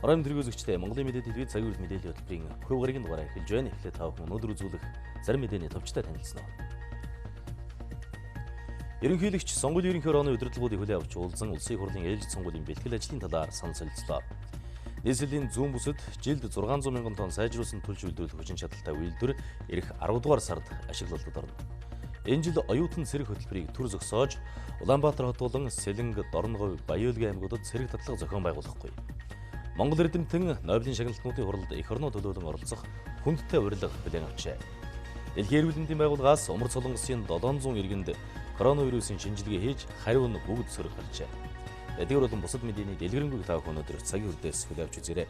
Оройн тэргүүлэгчтэй Монголын мэдээ телевиз цагийн хүрд мэдээллийн хөтөлбөрийн пүрэв гарагийн дугаараа эхэлж байна. Эхлээд та бүхэн өнөөдөр үзүүлэх зарим мэдээний товчтой танилцсан уу. Ерөнхийлөгч сонгуулийн ерөнхий орооны удирдлагуудыг хүлээн авч уулзсан улсын хурлын ээлжид сонгуулийн бэлтгэл ажлын талаар санал солилцлоо. Нийслэлийн зүүн бүсэд жилд 600 мянган тонн сайжруулсан түлш үйлдвэрлэх хүчин чадалтай үйлдвэр эх 10 дугаар сард ашиглалтад орно. Энэ жил оюутан цэрэг хөтөлбөрийг төр зогсоож Улаанбаатар хот болон Сэлэнг, Дорнговь, Баяуулгийн аймагуудад цэрэг татлага зохион байгуулахгүй. Монгол эрдэмтэн Нобелийн шагналтнуудын хуралд эх орноо төлөөлөн оролцох хүндтэй урилга хүлээн авчээ. Дэлхийн эрүүл мэндийн байгууллагаас Умар Солонгосын 700 иргэнд коронавирусын шинжилгээ хийж хариу нь бүгд сөрөг гарчээ. Эдгээр болон бусад мэдээний дэлгэрэнгүй та бүхэн өнөөдөр цагийн хүрдээс хүлээн авч үзээрэй.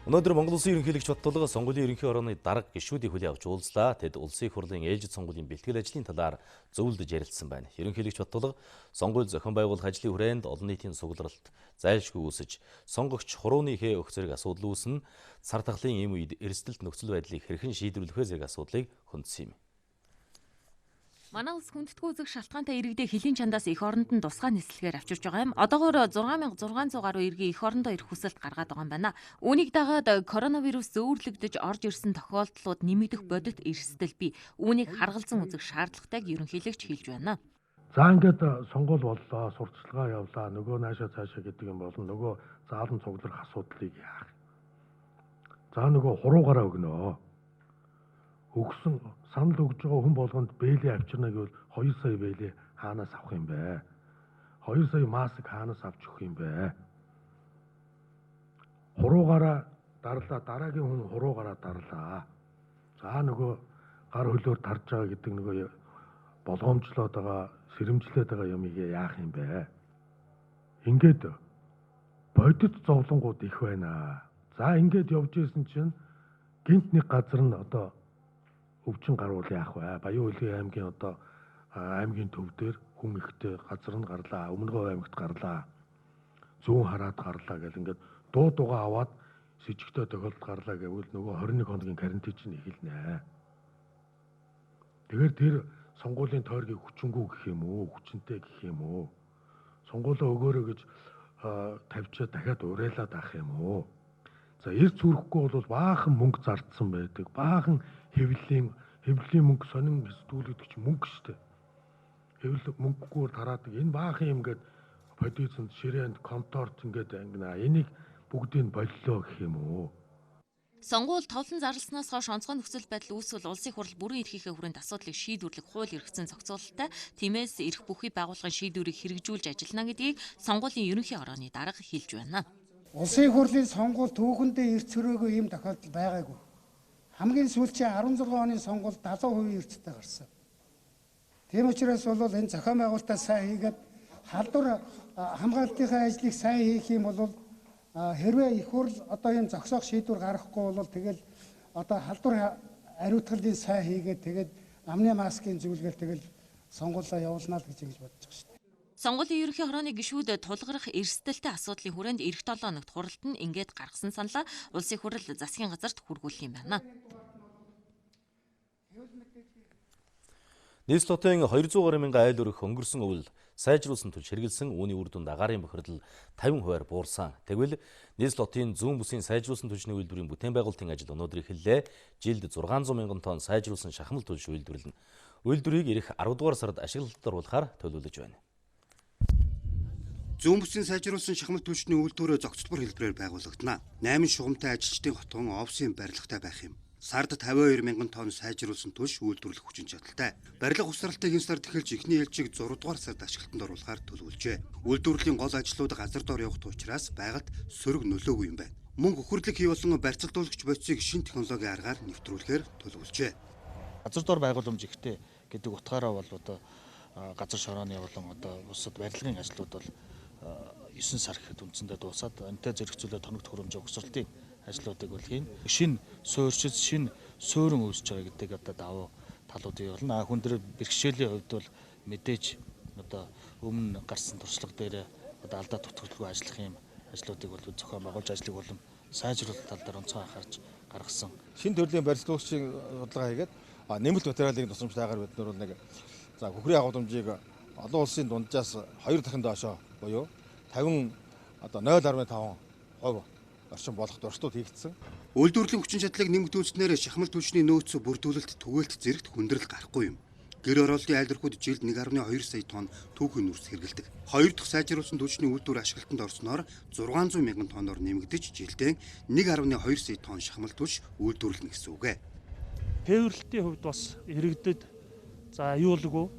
Өнөөдөр Монгол Улсын ерөнхийлөгч Баттулга сонгуулийн ерөнхий орооны дарга гишүүдийг хүлээн авч уулзлаа. Тэд улсын хурлын ээлжид сонгуулийн бэлтгэл ажлын талаар зөвлөж ярилцсан байна. Ерөнхийлөгч Баттулга сонгууль зохион байгуулах ажлын хүрээнд олон нийтийн сугларалт зайлшгүй үүсэж, сонгогч хурууны хээ өгөх зэрэг асуудал үүснэ, цар тахлын ийм үед эрсдэлт нөхцөл байдлыг хэрхэн шийдвэрлэх вэ зэрэг асуудлыг хүндсэн юм. Манай улс хүндэтгүү үзэх шалтгаантай иргэдээ хилийн чандаас эх оронд нь тусгай нислэгээр авчирч байгаа юм. Одоогоор 6600 гаруй иргэн эх орондоо ирэх хүсэлт гаргаад байгаа юм байна. Үүнийг дагаад коронавирус зөөвөрлөгдөж орж ирсэн тохиолдлууд нэмэгдэх бодит эрсдэл бий. Үүнийг харгалзан үзэх шаардлагатайг ерөнхийлөгч хэлж байна. За ингээд сонгуул боллоо, сурталчилгаа явлаа, нөгөө наашаа цаашаа гэдэг юм болон нөгөө заалан цуглах асуудлыг яах. За нөгөө хуруугаараа өгнө. Өгсөн санал өгж байгаа хүн болгонд бэлээ авчирна гэвэл 2 сая бэлээ хаанаас авах юм бэ? 2 сая маск хаанаас авч өгөх юм бэ? Хуруугаараа дарлаа, дараагийн хүн хуруугаараа дарлаа. За нөгөө гар хөлөөр тарж байгаа гэдэг нөгөө болгоомжлоод байгаа, сэрэмжлээд байгаа юмыг яах юм бэ? Ингээд бодит зовлонгууд их байна. За ингээд явж исэн чинь гинт нэг газар нь одоо өвчин гаруул яах вэ? Баяуулгийн аймгийн одоо аймгийн төв дээр хүн ихтэй газар нь гарлаа, Өмнөговь аймагт гарлаа, зүүн хараад гарлаа гэл ингээд дуу дугаа аваад с ิจ гтэй тохиолдолд гарлаа гэвэл нөгөө 21 хоногийн карантин чинь эхэлнэ. Тэгэхээр тэр сонгуулийн тойргийг хүчингүү гэх юм уу, хүчинтэй гэх юм уу? Сонгуулаа өгөөрэй гэж тавьчаад дахиад урайлаад авах юм уу? За эрт сүрэхгүй бол баахан мөнгө зардсан байдаг. Баахан хэвлэлийн мөнгө сонин хэсдүүлэгдэх чинь мөнгө шүү дээ. Хэвлэл мөнгөгүй тараадаг. Энэ баахан юм гээд бодицонд ширээнд конторт ингээд ангина. Энийг бүгдийг боллоо гэх юм уу? Сонгуул товлон зарласнаас хойш онцгой нөхцөл байдал үүсвэл улсын хурал бүрэн эрхийнхээ хүрээнд асуудлыг шийдвэрлэх хууль эрхцэн зохицуулалттай. Тиймээс эрх бүхий байгууллагын шийдвэрийг хэрэгжүүлж ажиллана гэдгийг сонгуулийн ерөнхий орооны дарга хэлж байна. Улсын хурлын сонгуул түүхэндээ эрт цөрөөгөө ийм тохиолдол байгаагүй. Хамгийн сүүлчийн 16 оны сонгуульд 70% эрттэй гарсан. Тийм учраас бол энэ зохион байгуулалтаа сайн хийгээд халдвар хамгаалтынхаа ажлыг сайн хийх юм бол хэрвээ их хурл одоо ийм зогсоох шийдвэр гаргахгүй бол тэгэл одоо халдвар ариутгалыг сайн хийгээд тэгээд амны маскын зөвлөгөөл тэгэл сонгуулаа явуулнаа л гэж ингэж бодож байгаа шүү дээ. Сонгуулийн ерөнхий орооны гишүүд тулгарх эрсдэлтэй асуудлын хүрээнд эх 7 хоногт хуралд нь ингээд гаргасан саналаа улсын хурал засгийн газарт хүргүүлэх юм байна. Нийслэлтийн 200 гаруй мянган айл өрөх өнгөрсөн өвөл сайжруулсан түлш хэрэгэлсэн, үүний үр дүнд агаарын бохирдол 50% буурсан. Тэгвэл нийслэлтийн зүүн бүсийн сайжруулсан түлшний үйлдвэрийн бүтээн байгуулалтын ажил өнөөдөр эхэллээ. Жилд 600 мянган тонн сайжруулсан шахмал түлш үйлдвэрлэнэ. Үйлдвэрийг эх 10 дугаар сард ашиглалтад оруулахаар төлөвлөж байна. Зүүн бүсийн сайжруулсан шахмал түлшний үйлдвэрөө зохицолбор хэлбэрээр байгуулагдана. 8 шугамтай ажилчдын хотгон офисын барилгатай байх юм. Сард 52 мянган тонн сайжруулсан түлш үйлдвэрлэх хүчин чадалтай. Барилга усралтыг энэ сард эхэлж эхний ээлжийг 6 дугаар сард ашиглалтанд оруулахаар төлөвлөжээ. Үйлдвэрлэлийн гол ажлууд газар дор явах учраас байгальд сөрөг нөлөөгүй юм байна. Мөн хөхрлөг хий болон барьцалдуулагч бодисыг шинэ технологийн аргаар нэвтрүүлэхээр төлөвлөжээ. Газар дор байгууламж ихтэй гэдэг утгаараа бол одоо газар шорооны болон одоо бусад барилгын ажлууд бол 9 сар гэхэд үндсэндээ дуусаад энэтэй зэрэгцүүлээд тоног төхөөрөмж угсралтын ажлуудыг бол хийн. Шинэ суурьшил, шинэ суурин үүсэж байгаа гэдэг одоо давуу талуудыг болно. Хүн дээр бэрхшээлийн хувьд бол мэдээж одоо өмнө гарсан туршлага дээр одоо алдаа тутагдлгүй ажиллах юм ажлуудыг бол зохион байгуулж ажлыг болон сайжруулах тал дээр онцгой анхаарч гаргасан. Шинэ төрлийн барилгын судалгаа хийгээд нэмэлт материалын тусламжтайгаар бид нар нэг за хөхрийн агуулмжийг олон улсын дунджаас 2 дахин доошоо буюу 50 одоо 0.5% орчин болох дурсдууд хийгдсэн. Үйлдвэрлэлийн хүчин чадлыг нэмэгдүүлснээр шахмал түлшний нөөц бүрдүүлэлт түгээлт зэрэгт хүндрэл гарахгүй юм. Гэр орооллын айлдвархууд жилд 1.2 сая тонн түүхийн нүрс хэрэглэдэг. Хоёр дахь сайжруулсан түлшний үйлдвэр ашиглалтанд орсноор 600 мянган тонноор нэмэгдэж жилдээ 1.2 сая тонн шахмал түлш үйлдвэрлэнэ гэсэн үг. Тээвэрлэлтийн хувьд бас иргэдэд за аюулгүй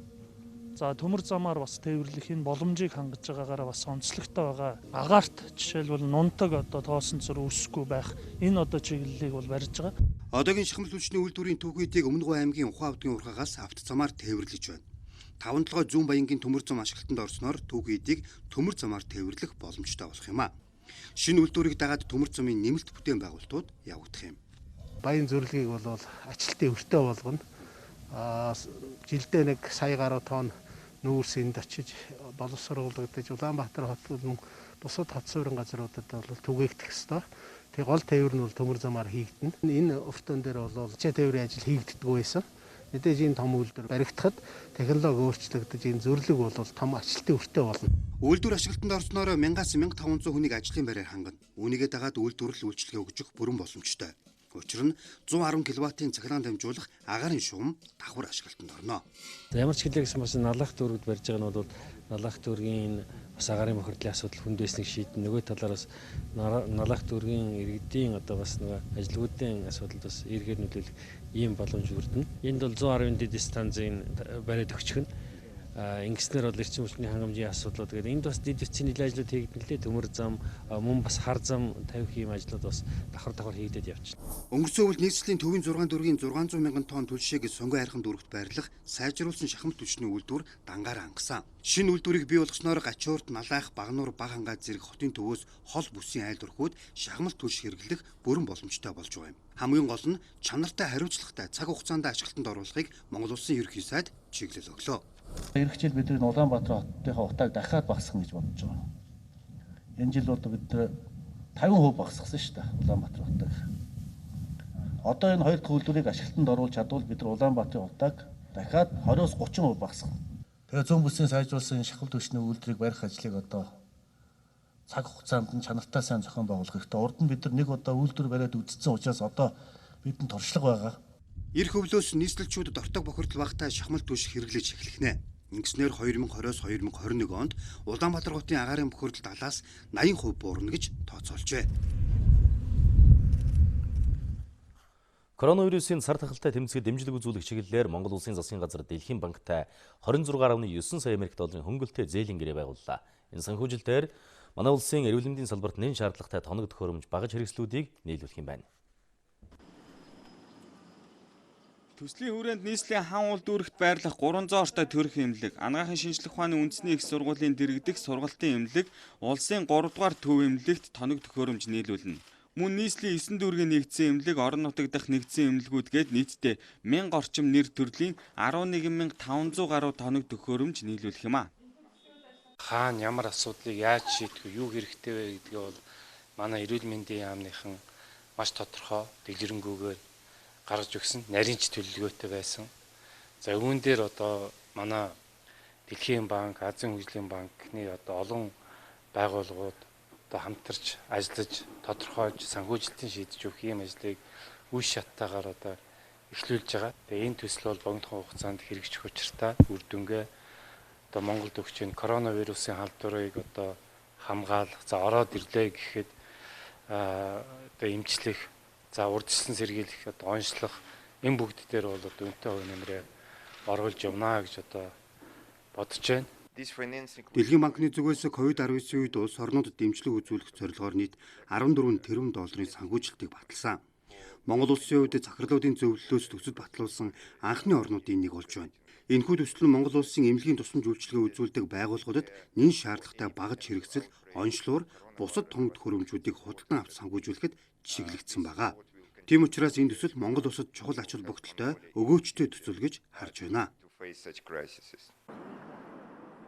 төмөр замаар бас тээвэрлэх энэ боломжийг хангаж байгаагаараа бас онцлогтой байгаа. Агаарт жишээлбэл нунтаг тоосон цор өсөхгүй байх энэ чиглэлийг бол барьж байгаа. Одоогийн шахмал түлшний үйлдвэрийн түүхийдийг Өмнөдгөө аймгийн Ухаан авдгийн урхагаас автозамаар тээвэрлэж байна. 5-7 зүүн баянгийн төмөр зам ашиглалтанд орсноор түүхийдийг төмөр замаар тээвэрлэх боломжтой болох юм а. Шинэ үйлдвэрийг дагаад төмөр замын нэмэлт бүтээн байгуулалтууд явагдах юм. Баян зөвлөгийг бол ачлалтын өртөө болгоно. Жилдээ 1 сая гаруй тонн нүүрс энд очиж боловсруулагдаж Улаанбаатар хот болон бусад хот суурин газруудад бол түгээгдэх ёстой. Тэгээ гол тээвэр нь бол төмөр замаар хийгдэнэ. Энэ өртөн дээр бол тээврийн ажил хийгддэггүй байсан. Мэдээж энэ том үйлдвэр баригдахад технологи өөрчлөгдөж энэ зөвлөг бол том ачлалтын өртөө болно. Үйлдвэр ашиглалтанд орсноор 1000-1500 хүнийг ажлын байраар хангана. Үүнийгээ дагаад үйлдвэрлэл үйлчлэгээ өгөх бүрэн боломжтой. Учир нь 110 кВт-ийн цахилгаан дамжуулах агаарын шугам давхар ашиглалтанд орно. Ямар ч хэлээ гэсэн бас налах дүүрэгд барьж байгаа нь бол налах дүүргийн бас агаарын бохирдлын асуудал хүндэснийг шийдэн. Нөгөө талаараас налах дүүргийн иргэдийн бас нэг ажилгуудын асуудалд бас эргээр нөлөөлөх ийм боломж бүрдэнэ. Энд бол 110 дэд станцын бариад өгчих нь. Ингэснээр бол эрчим хүчний хангамжийн асуудлууд гэдэг энд бас дэд бүтцийн нэлээд ажлууд хийгдэнэ лээ. Төмөр зам, мөн бас хар зам тавих ийм ажлууд бас давхар хийгдээд явчихна. Өнгөрсөн үеийн нийслэлийн төвийн 6 дүүргийн 600 мянган тонн түлшийг сонгой хайрхан дүүрэгт байрлах сайжруулсан шахмал түлшний үйлдвэр дангаараа хангасан. Шинэ үйлдвэрийг бий болгосноор Гачуурт, Налайх, Багнуур, Баг хангаа зэрэг хотын төвөөс хол бүсийн айлдвархууд шахмал түлш хэрэглэх бүрэн боломжтой болж байгаа юм. Хамгийн гол нь чанартай хариуцлагатай цаг хугацаанд ашиглалтанд оруулахыг Монгол Улсын ерөнхий сайд чиглэл өглөө. Ирэх жил бид Улаанбаатар хотынхаа утааг дахиад багасгах гэж бодож байгаа. Энэ жил бид 50% багасгасан шүү дээ Улаанбаатар утааг. Одоо энэ хоёр дахь үйлдвэрийг ашиглалтанд оруулж чадвал бид Улаанбаатарын утааг дахиад 20-30% багасгах. Тэгээ зүүн бүсийн сайжруулсан шахмал түлшний үйлдвэрийг барих ажлыг цаг хугацаанд нь чанартай сайн зохион байгуулах хэрэгтэй. Урд нь бид нэг үйлдвэр бариад үдцсэн учраас одоо бидэнд туршлага байгаа. Ирэх өвлөөс нийслэлчүүд дортог бохирдол багтаа шахмал түлш хэрэглэж эхлэх нэ. Ингэснээр 2020-оос 2021 онд Улаанбаатар хотын агаарын бохирдол 70-аас 80% буурна гэж тооцоолжээ. Коронавирусын цар тахалтай тэмцэхэд дэмжлэг үзүүлэх чиглэлээр Монгол Улсын засгийн газар Дэлхийн банктай 26.9 сая Америк долларын хөнгөлтэй зээлийн гэрээ байгууллаа. Энэ санхүүжилтээр манай улсын эрүүл мэндийн салбарт нэн шаардлагатай тоног төхөөрөмж багаж хэрэгслүүдийг нийлүүлэх юм байна. Төслийн хүрээнд нийслэлийн хан уул дүүрэгт байрлах 300 ортой төрх эмнэлэг, анагаахын шинжлэх ухааны үндэсний их сургуулийн дэргэдэх сургалтын эмнэлэг, улсын 3 дугаар төв эмнэлэгт тоног төхөөрөмж нийлүүлнэ. Мөн нийслэлийн 9 дүүргийн нэгдсэн эмнэлэг, орон нутаг дахь нэгдсэн эмнэлгүүд гээд нийтдээ 1000 орчим нэр төрлийн 11500 гаруй тоног төхөөрөмж нийлүүлэх юм а. Хаана ямар асуудлыг яаж шийдэх вэ, юу хэрэгтэй вэ гэдгээ бол манай эрүүл мэндийн яамныхан маш тодорхой дэлгэрэнгүйгээр гаргаж өгсөн, нарийнч төлөвлөгөөтэй байсан. За үүн дээр манай Дэлхийн банк, Азийн хөгжлийн банкны олон байгууллагууд хамтарч ажиллаж тодорхойлж санхүүжилтийн шийдэж өгөх юм ажлыг үе шаттайгаар эхлүүлж байгаа. Тэгээ энэ төсөл бол богино хугацаанд хэрэгжих учиртай үр дүнгээ Монголд өгч энэ коронавирусын халдварыг хамгаалах, ороод ирлээ гэхэд эмчлэх, урьдчилан сэргийлэх, онцлох энэ бүгд дээр бол үнэтэй хувь нэмрээ оруулж явна гэж бодож байна. Дэлхийн банкны зүгээс COVID-19 үед улс орнуудад дэмжлэг үзүүлэх зорилгоор нийт 14 тэрбум долларын санхүүжилтийг баталсан. Монгол улсын хувьд захирлуудын зөвлөлөөс төсөв батлуулсан анхны орнуудын нэг болж байна. Энэхүү төсөл нь Монгол улсын эмнэлгийн тусламж үйлчилгээ үзүүлдэг байгууллагуудад нэн шаардлагатай багаж хэрэгсэл, онцлогоор бусад тоног төхөөрөмжүүдийг худалдан авч санхүүжүүлэхэд чиглэгдсэн байгаа. Тийм учраас энэ төсөл Монгол улсад чухал ач холбогдолтой өгөөчтэй төсөл гэж харж байна.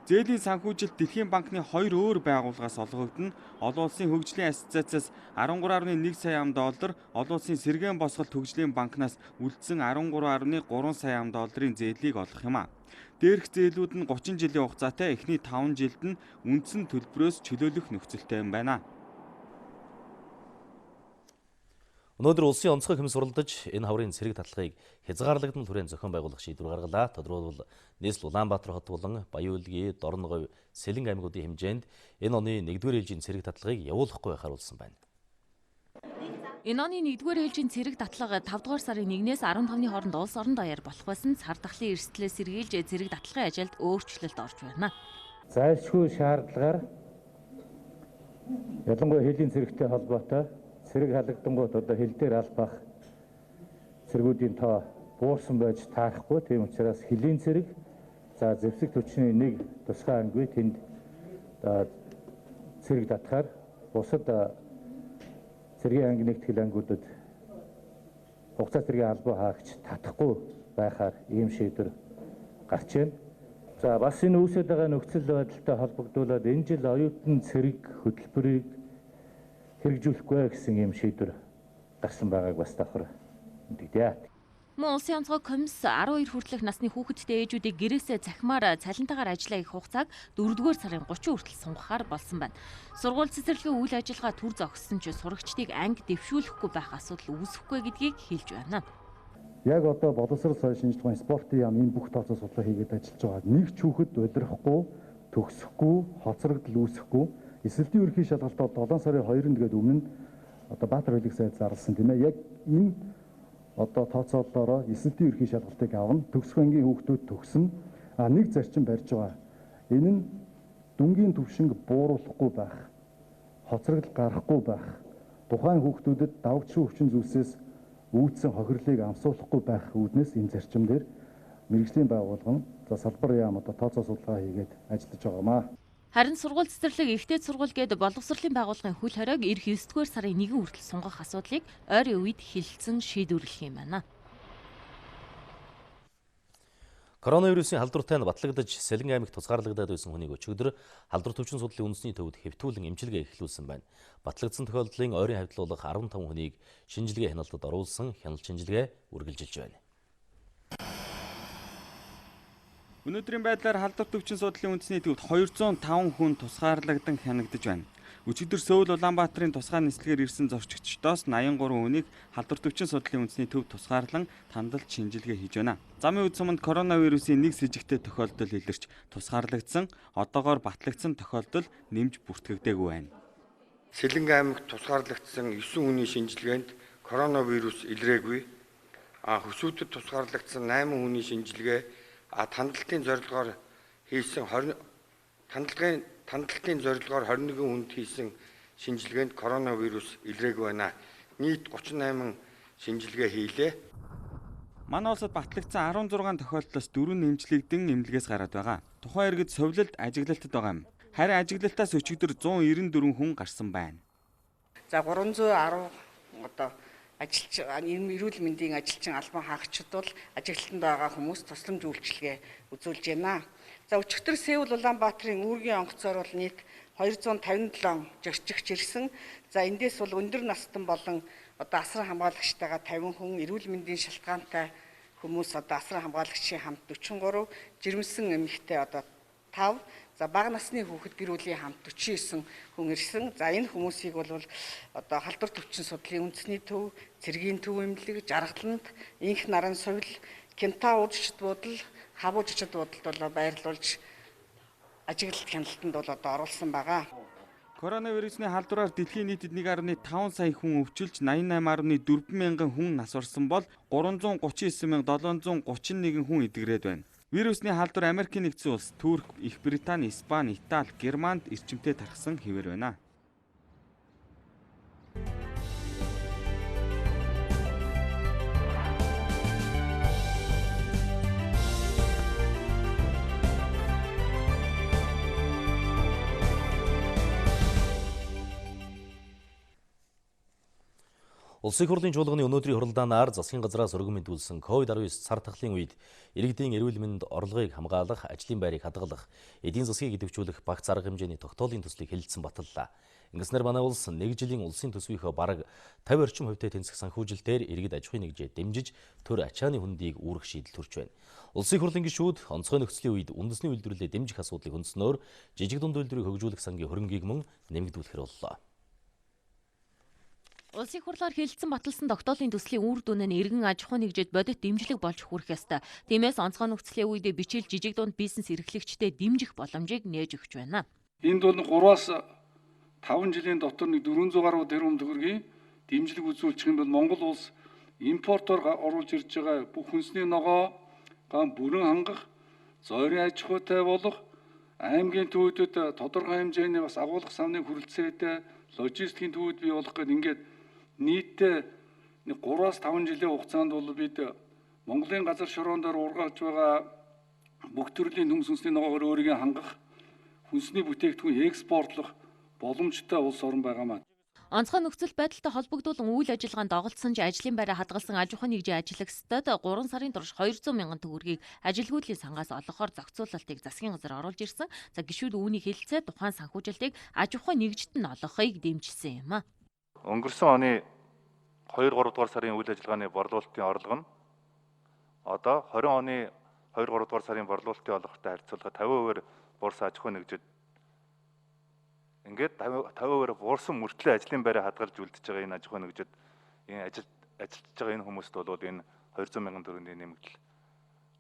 Зээлийн санхүүжилт Дэлхийн банкны 2 өөр байгууллагаас олгогдно. Олон улсын хөгжлийн ассоциациас 13.1 сая ам доллар, олон улсын сэргээн босголт хөгжлийн банкнаас үлдсэн 13.3 сая ам долларын зээлийг олгох юм а. Дээрх зээлүүд нь 30 жилийн хугацаатай, эхний 5 жилд нь үндсэн төлбөрөөс чөлөөлөх нөхцөлтэй юм байна. Өнөөдөр улсын онцгой хөм суралдаж энэ хаврын цэрэг татлагыг хязгаарлагдмал хүрээнд зохион байгуулах шийдвэр гаргалаа. Тодорхойлбол нийслэл Улаанбаатар хот болон Баян-Улгийн, Дорноговь, Сэлэнг аймагуудын хэмжээнд энэ оны 1-р ээлжийн цэрэг татлагыг явуулахгүй байхаар болсон байна. Энэ оны 1-р ээлжийн цэрэг татлага 5-р сарын 1-ээс 15-ны хооронд улс орон даяар болох байсан сар дахлын эрсдлээс сэргийлж цэрэг татлагын ажилд өөрчлөлт орж байна. Зайлшгүй шаардлагаар ялангуяа хэлийн цэрэгтэй холбоотой цэрэг халагдангууд одоо хил дээр албах цэргүүдийн тоо буурсан байж таарахгүй. Тийм учраас хэлийн цэрэг за зэвсэг төчний нэг тусгай анги тэнд цэрэг татахаар бусад цэргийн анги нэгтгэл ангиудад хугацаа цэргийн албаа хаагч татахгүй байхаар ийм шийдвэр гарч байна. За бас энэ үүсэж байгаа нөхцөл байдалтай холбогдуулаад энэ жил оюутан цэрэг хөтөлбөрийг хэрэгжүүлэхгүй гэсэн ийм шийдвэр гарсан байгааг бас давхар мэдэгдэе. Мөн улсын онцгой комисс 12 хүртэлх насны хүүхэдтэй ээжүүдийг гэрээсээ цахимаар цалинтаагаар ажиллаа их хугацааг 4-р сарын 30 хүртэл сунгахаар болсон байна. Сургууль цэцэрлэгийн үйл ажиллагаа түр зогссон ч сурагчдыг анги дэвшүүлэхгүй байх асуудал үүсэхгүй гэдгийг хэлж байна. Яг одоо боловсрол соёл шинжилгээ ухааны спортын яам энэ бүх тооцоо судалгаа хийгээд ажиллаж байгаа. Нэг ч хүүхэд удирахгүй, төгсөхгүй, хоцрогдол үүсэхгүй. Эсвэлтийн ерөнхий шалгалтад 7 сарын 2-нд гээд өмнө одоо Баатар хөлөг сайд зарласан тийм ээ. Яг энэ одоо тооцоололоороо эсвэлтийн ерөнхий шалгалтыг авна. Төгсөх ангийн хүүхдүүд төгснө. Нэг зарчим барьж байгаа. Энэ нь дүнгийн түвшинг бууруулахгүй байх, хоцрогдол гарахгүй байх, тухайн хүүхдүүдэд давагчруу хүчин зүйлсээс үүдсэн хохирлыг амсуулахгүй байх үүднээс энэ зарчим дээр мэргэжлийн байгууллага за салбар яам одоо тооцоо судалгаа хийгээд ажиллаж байгаамаа. Харин сургууль цэцэрлэг ихтэй сургууль гээд боловсролын байгууллагын хөл хориог эх 9-р сарын 1 хүртэл сунгах асуудлыг ойрын үед хэлэлцэн шийдвэрлэх юм байна. Коронавирусын халдвартай нь батлагдаж Сэлэнг аймагт тусгаарлагдаад байсан хүнийг өчигдөр халдвар төвчин судлалын үндэсний төвд хэвтүүлэн эмчилгээ эхлүүлсэн байна. Батлагдсан тохиолдлын ойрын хавьтлуулах 15 хүнийг шинжилгээ хяналтад оруулсан хяналт шинжилгээ үргэлжилж байна. Өнөөдрийн байдлаар халдвар төвчин судлалын үндэсний төвд 205 хүн тусгаарлагдан хянагдаж байна. Өчигдөр Сөүл Улаанбаатарын тусгай нислэгээр ирсэн зорчигчдоос 83 хүнийг халдвар төвчин судлалын үндэсний төв тусгаарлан тандалж шинжилгээ хийж байна. Замын үд суманд коронавирусын нэг с сэжигтэй тохиолдол илэрч тусгаарлагдсан, одоогоор батлагдсан тохиолдол нэмж бүртгэгдээгүй байна. Сэлэнг аймагт тусгаарлагдсан 9 хүний шинжилгээнд коронавирус илрээгүй. Хөсөөдөд тусгаарлагдсан 8 хүний шинжилгээ тандалтын зорилгоор хийсэн 21 хүнд хийсэн шинжилгээнд коронавирус илрээгүй байна. Нийт 38 шинжилгээ хийлээ. Манай улсад батлагдсан 16 тохиолдлоос 4 нэмжлэгдэн эмнэлгээс гараад байгаа. Тухайн иргэд совилалд ажиглалтад байгаа юм. Харин ажиглалтаас өчигдөр 194 хүн гарсан байна. За 310 одоо ажилч эрүүл мэндийн ажилчин албан хаагчид бол ажиглалтанд байгаа хүмүүс тусламж үйлчилгээ үзүүлж байна. За өчигдөр Сөүл Улаанбаатарын үүргийн онгоцоор бол нийт 257 зорчигч ирсэн. За эндээс бол өндөр настан болон одоо асран хамгаалагчтайгаа 50 хүн, эрүүл мэндийн шалтгаантай хүмүүс одоо асран хамгаалагчийн хамт 43, жирэмсэн эмэгтэй одоо 5, за бага насны хүүхэд гэр бүлийн хамт 49 хүн ирсэн. За энэ хүмүүсийг бол одоо халдвар төвчин судлалын үндэсний төв, цэргийн төв эмнэлэг, жаргаланд, инх наран сувил, кента уужчд буудал, хавуужчд буудалд бол байрлуулж ажиглалт хяналтанд бол одоо оруулсан байгаа. Коронавирусны халдвараар дэлхийн нийтэд 1.5 сая хүн өвчилж 88.4 мянган хүн нас орсон бол 339,731 хүн эдгэрээд байна. Вирусны халдвар Америкийн нэгдсэн улс, Турк, Их Британи, Испани, Итали, Германд эрчимтэй тархсан хэвээр байна. Улсын хурлын чуулганы өнөөдрийн хурлаанаар засгийн газраас өргөн мэдүүлсэн COVID-19 сар тахлын үед иргэдийн эрүүл мэнд орлогыг хамгаалах, ажлын байрыг хадгалах, эдийн засгийг идэвхжүүлэх багц арга хэмжээний тогтоолын төслийг хэлэлцэн баталлаа. Ингэснээр манай улс 1 жилийн улсын төсвийнхөө бараг 50 орчим хувьтай тэнцэх санхүүжилтээр иргэд аж ахуйн нэгжээ дэмжиж төр ачааны хүндийг үүрэх шийдэл төрж байна. Улсын хурлын гишүүд онцгой нөхцөлийн үед үндэсний үйлдвэрлэлээ дэмжих асуудлыг хүндснөөр жижиг дунд үйлдвэрийг хөгжүүлэх сангийн хөрөнгийг мөн нэмэгдүүлэхээр боллоо. Улсын хурлаар хэлэлцэн баталсан тогтоолын төслийн үр дүн нь иргэн аж ахуй нэгжид бодит дэмжлэг болж хүрэх ёстой. Тиймээс онцгой нөхцөлийн үед бичил жижиг дунд бизнес эрхлэгчдэд дэмжих боломжийг нээж өгч байна. Энд бол 3-аас 5 жилийн дотор 400 гаруй тэрбум төгрөгийн дэмжлэг үзүүлчих юм бол Монгол улс импортоор оруулж ирж байгаа бүх хүнсний ногоо бүрэн хангах, зөөрийн аж ахуйтай болох, аймгийн төвүүдэд тодорхой хэмжээний бас агуулга самны хүрэлцээтэй логистикийн төвүүд бий болох гэдэг ингээд нийтдээ 3-аас 5 жилийн хугацаанд бол бид Монголын газар шороонд ургаалж байгаа бүх төрлийн хүнс хүнсний ногоогоор өөрийгөө хангах, хүнсний бүтээгдэхүүн экспортлох боломжтой улс орн байгаамаа. Онцгой нөхцөл байдалтай холбогдуулан үйл ажиллагаанд доголдсон ч ажлын байраа хадгалсан аж ахуй нэгжийн ажиллагчдад 3 сарын турш 200 мянган төгрөгийг ажилгүйдлийн сангаас олгохоор зохицуулалтыг засгийн газар оруулж ирсэн. За гишүүд үүнийг хэлэлцээ тухайн санхүүжилтийг аж ахуй нэгжид нь олгохыг дэмжсэн юм а. Өнгөрсөн оны 2-3 дугаар сарын үйл ажиллагааны борлуулалтын орлого нь одоо 20 оны 2-3 дугаар сарын борлуулалтын орлоготой харьцуулахад 50% буурсан аж ахуй нэгжид ингээд 50% буурсан мөртлөө ажлын байраа хадгалж үлдэж байгаа энэ аж ахуй нэгжид энэ ажиллаж байгаа энэ хүмүүст бол энэ 200 мянган төгрөгийн нэмэгдэл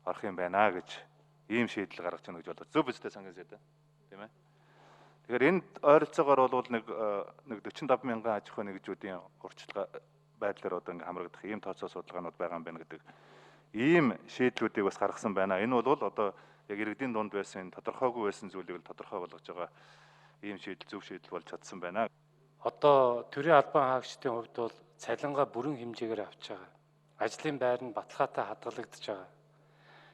орох юм байна гэж ийм шийдэл гаргаж байна гэж бодлоо. Зөв биз дээ сангийн сайд тийм ээ. Тэгэхээр энд ойролцоогоор бол нэг 45 мянган аж ахуй нэгжүүдийн урьдчилан байдлаар одоо ингээм хамрагдах ийм тооцоо судалгаанууд байгаа юм байна гэдэг ийм шийдлүүдийг бас гаргасан байна. Энэ бол одоо яг иргэдийн дунд байсан тодорхойгүй байсан зүйлийг л тодорхой болгож байгаа ийм шийдэл зөв шийдэл болж чадсан байна. Одоо төрийн албан хаагчдын хувьд бол цалингаа бүрэн хэмжээгээр авч байгаа. Ажлын байр нь баталгаатай хадгалагдаж байгаа.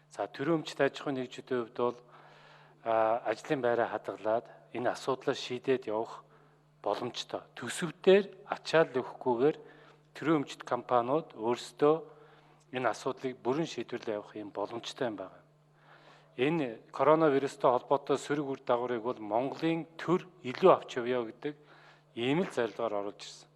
За төрийн өмчт аж ахуй нэгжүүдийн хувьд бол ажлын байраа хадгалаад энэ асуудлаа шийдээд явах боломжтой. Төсөвтөр ачаал өгөхгүйгээр төрийн өмчт компаниуд өөрсдөө энэ асуудлыг бүрэн шийдвэрлэж явах юм боломжтой юм байна. Энэ коронавирустай холбоотой сөрөг үр дагаврыг бол Монголын төр илүү авч явъя гэдэг ийм л зорилгоор оруулж ирсэн.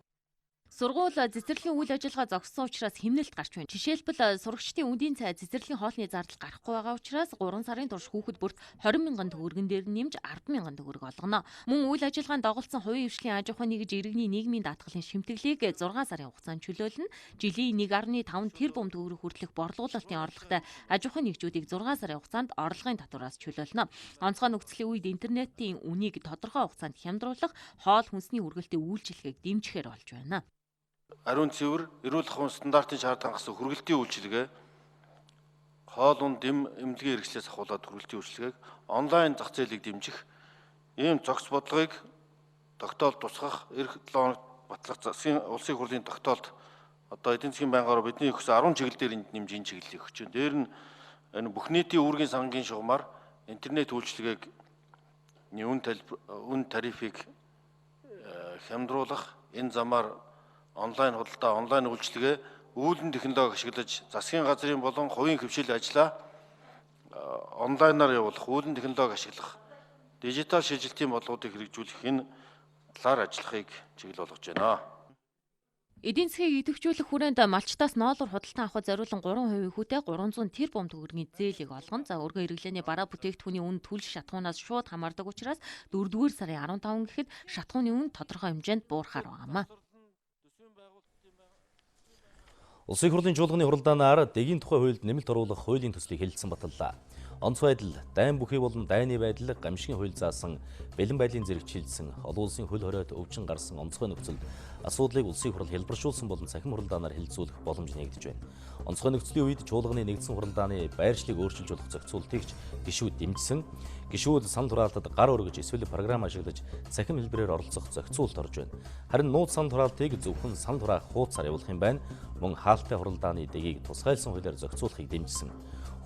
Сургууль цэцэрлэгийн үйл ажиллагаа зогссон учраас хэмнэлт гарч байна. Жишээлбэл сурагчдын үндийн цай цэцэрлэгийн хоолны зардал гарахгүй байгаа учраас 3 сарын турш хүүхэд бүрт 20 мянган төгрөгөн дээр нэмж 10 мянган төгрөг олгоно. Мөн үйл ажиллагаанд доголдсон хувийн хвшлийн аж ахуй нэгж иргэний нийгмийн даатгалын шимтгэлийг 6 сарын хугацаанд чөлөөлнө. Жилийн 1.5 тэрбум төгрөг хүртэлх борлуулалтын орлоготой аж ахуй нэгжүүдийг 6 сарын хугацаанд орлогын татвараас чөлөөлнө. Онцгой нөхцөлийн үед интернетийн үнийг тодорхой хугацаанд хямдруулах, хоол хүнсний үргэлтийн үйлчилгээг дэмжихээр болж байна. Ариун цэвэр, эрүүл ахуйн стандартын шаардлагын хангасан хүргэлтийн үйлчилгээ, хоол унд эмнэлгийн хэрэгслээс ахуулаад хүргэлтийн үйлчилгээг онлайн зах зээлийг дэмжих ийм зохис бодлогыг тогтоолд тусгах эх 7 хоногт батлах засгийн улсын хурлын тогтоолд одоо эдийн засгийн байнгаараа бидний өгсөн 10 чиглэл дээр энд нэмж энэ чиглэлийг өгч байна. Дээр нь энэ бүх нийтийн үүргийн сангийн шугамар интернет үйлчилгээг үн тарифыг хямдруулах, энэ замаар онлайн худалдаа, онлайн үйлчилгээ, үүлэн технологи ашиглаж засгийн газрын болон хувийн хвшил ажлаа онлайнаар явуулах, үүлэн технологи ашиглах, дижитал шилжилтийн бодлогуудыг хэрэгжүүлэх энэ талаар ажиллахыг чиглэл болгож байна. Эдийн засгийг идэвхжүүлэх хүрээнд малчтаас ноолор худалдан авахд зориулан 3% хүүтэй 300 тэрбум төгрөгийн зээлийг олгоно. За өргөн хэрэглээний бараа бүтээгдэхүүний үн түлш шатхуунаас шууд хамаардаг учраас 4-р сарын 15 гэхэд шатхууны үн тодорхой хэмжээнд буурахаар байгаамаа. Улсын хурлын чуулганы хуралдаанаар дэгийн тухай хуульд нэмэлт оруулах хуулийн төслийг хэлэлцэн баталлаа. Онц байдал, дайн бүхий болон дайны байдал, гамшигын хууль заасан, бэлэн байдлын зэрэгчилсэн, олон улсын хөл хориод өвчин гарсан онцгой нөхцөлд асуудлыг улсын хурал хэлбэршүүлсэн болон цахим хуралдаанаар хэлэлцүүлэх боломж нэгдэж байна. Онцгой нөхцөлийн үед чуулганы нэгдсэн хуралдааны байршлыг өөрчилж болох зохицуултыг гишүүд дэмжсэн. Гишүүд сан тураалтад гар өргөж эсвэл програм ашиглаж цахим хэлбэрээр оролцох зохицуулт орж байна. Харин нууц сан тураалтыг зөвхөн сан тураах хуудасаар явуулах юм байна. Мөн хаалттай хуралдааны дэгийг тусгайлсан хуулиар зохицуулахыг дэмжсэн.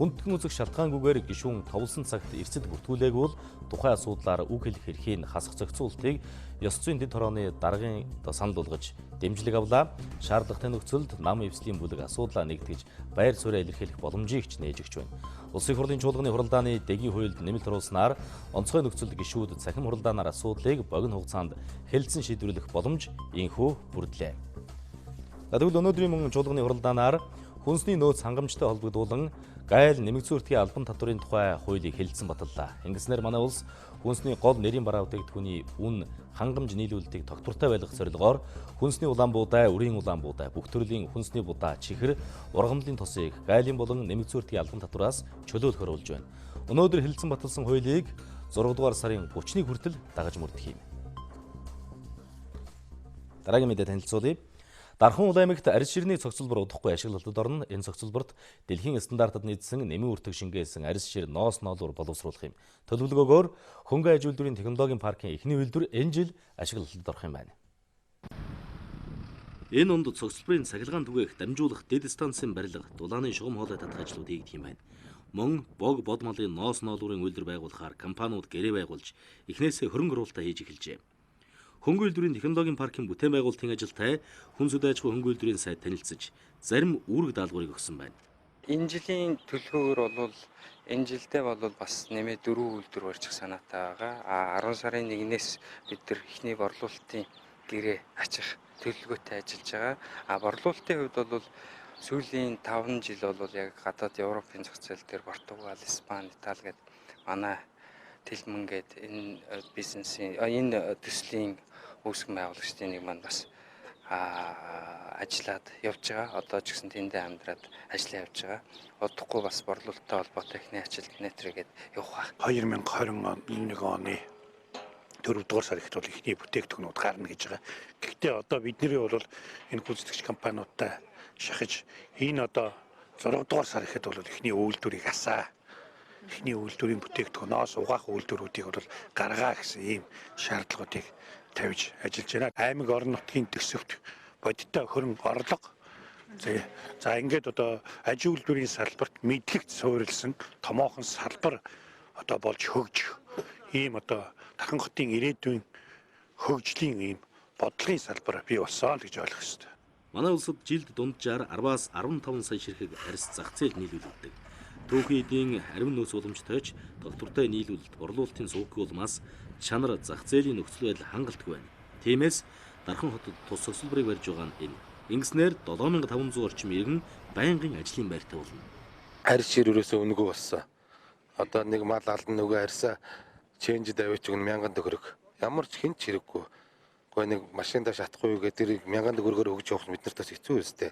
Хүндэтгэн үзэх шалтгаангүйгээр гишүүн товлсон цагт эрсэд бүртгүүлээгүй бол тухайн асуудлаар үг хэлэх эрхийг хасах зохицуултыг ёс зүйн дэд хорооны даргын санал болгож дэмжлэг авлаа. Шаардлагатай нөхцөлд нам эвслийн бүлэг асуудлаа нэгтгэж байр суурьаа илэрхийлэх боломжийг ч нээж өгч байна. Улсын хурлын чуулганы хуралдааны дэгийн хуульд нэмэлт оруулснаар онцгой нөхцөлд гишүүд цахим хуралдаанаар асуудлыг богино хугацаанд хэлэлцэн шийдвэрлэх боломж инхүү бүрдлээ. Тэгвэл өнөөдрийн мөн чуулганы хуралдаанаар хүнсний нөөц хангамжтай холбогдуулан гайл нэмэгдсэн үртгийн албан татврын тухай хуулийг хэлэлцэн баталлаа. Ингэснээр манай улс хүнсний гол нэрийн бараа бүтээгдэхүүний үн хангамж нийлүүлэлтийг тогтвортой байлгах зорилгоор хүнсний улаан буудай, үрийн улаан буудай, бүх төрлийн хүнсний будаа, чихэр, ургамлын тосыг гайлын болон нэмэгдсэн үртгийн албан татвараас чөлөөлөхөөр болж байна. Өнөөдөр хэлэлцэн баталсан хуулийг 6 дугаар сарын 30-ны хүртэл дагаж мөрдөх юм. Дараагийн мэдээ танилцуулъя. Дархан улаамигт арьс ширний цогцлбор удахгүй ашиглалтад орно. Энэ цогцлборт дэлхийн стандартад нийцсэн нэмийн үртэг шингээсэн арьс шир ноос ноолуур боловсруулах юм. Төлөвлөгөөгөөр хөнгөн аж үйлдвэрийн технологийн паркын эхний үйлдвэр энэ жил ашиглалтад орох юм байна. Энэ онд цогцлборын цахилгаан түгээх, дамжуулах, дэд станцын барилга, дулааны шугам хоолой татах ажлууд хийгдэх юм байна. Мөн бог бод малын ноос ноолуурын үйлдвэр байгуулахаар компаниуд гэрээ байгуулж эхнээсээ хөрөнгө оруулалтаа хийж эхэлжээ. Хөнгөн үйлдвэрийн технологийн паркын бүтээн байгуулалтын ажилтай хүн сүдэн аж ахуйн хөнгөн үйлдвэрийн сайд танилцж зарим үүрэг даалгаврыг өгсөн байна. Энэ жилийн төлөвлөгөөр бол энэ жилдээ бол бас нэмээ 4 үйлдвэр барьчих санаатай байгаа. 10 сарын 1-ээс бид нар эхний борлуулалтын гэрээ ачих төлөвлөгөөтэй ажиллаж байгаа. Борлуулалтын хувьд бол сүүлийн 5 жил бол яг гадаад Европын зах зээл дээр Португал, Испани, Итали гээд манай Тэлмэн гээд энэ бизнесийн энэ төслийн үүсгэн байгуулагчдын нэг маань бас ажиллаад явж байгаа. Одоо ч гэсэн тэндээ амьдраад ажиллаа явж байгаа. Удахгүй бас борлуулалттай холбоотой эхний ажилт нэтрээгээд явах ба. 2021 оны 4 дугаар сар ихт бол эхний бүтээгдэхүүнүүд гарна гэж байгаа. Гэхдээ одоо бидний бол энэ гүйцэтгэгч компаниудтай шахаж энэ одоо 6 дугаар сар ихэд бол эхний үйлдвэрийг асаа. Эхний үйлдвэрийн бүтээгдэхүүнээс угаах үйлдвэрүүдийг бол гаргаа гэсэн ийм шаардлагуудыг тавьж ажиллаж байна. Аймаг орон нутгийн төсөвт бодиттой хөрөнгө орлого. За ингээд одоо аж үйлдвэрийн салбарт мэдлэгт суурилсан томоохон салбар одоо болж хөгжих ийм одоо Дархан хотын ирээдүйн хөгжлийн ийм бодлогын салбар бий болсон гэж ойлгох ёстой. Манай улсад жилд дунджаар 10-аас 15 сая ширхэг арьс зах зээл нийлүүлдэг. Түүхийн эдийн ариун нөөц уламжтойч доктортой нийлүүлэлт борлуулалтын сувгийн улмаас чанар зах зээлийн нөхцөл байдал хангалтгүй байна. Тиймээс Дархан хотод тус цогцлборыг барьж байгаа нь энэ. Ингэснээр 7500 орчим иргэн байнгын ажлын байртай болно. Арьс шир өрөөсөө өнгөө болсон. Одоо нэг мал алдан нөгөө арьсаа чэнж давж өгнө 1000 төгрөг. Ямар ч хэн ч хэрэггүй. Гэхдээ нэг машиндаа шатахгүй гэдэг 1000 төгрөгөөр өгж явах бид нартаас хэцүү үстэй.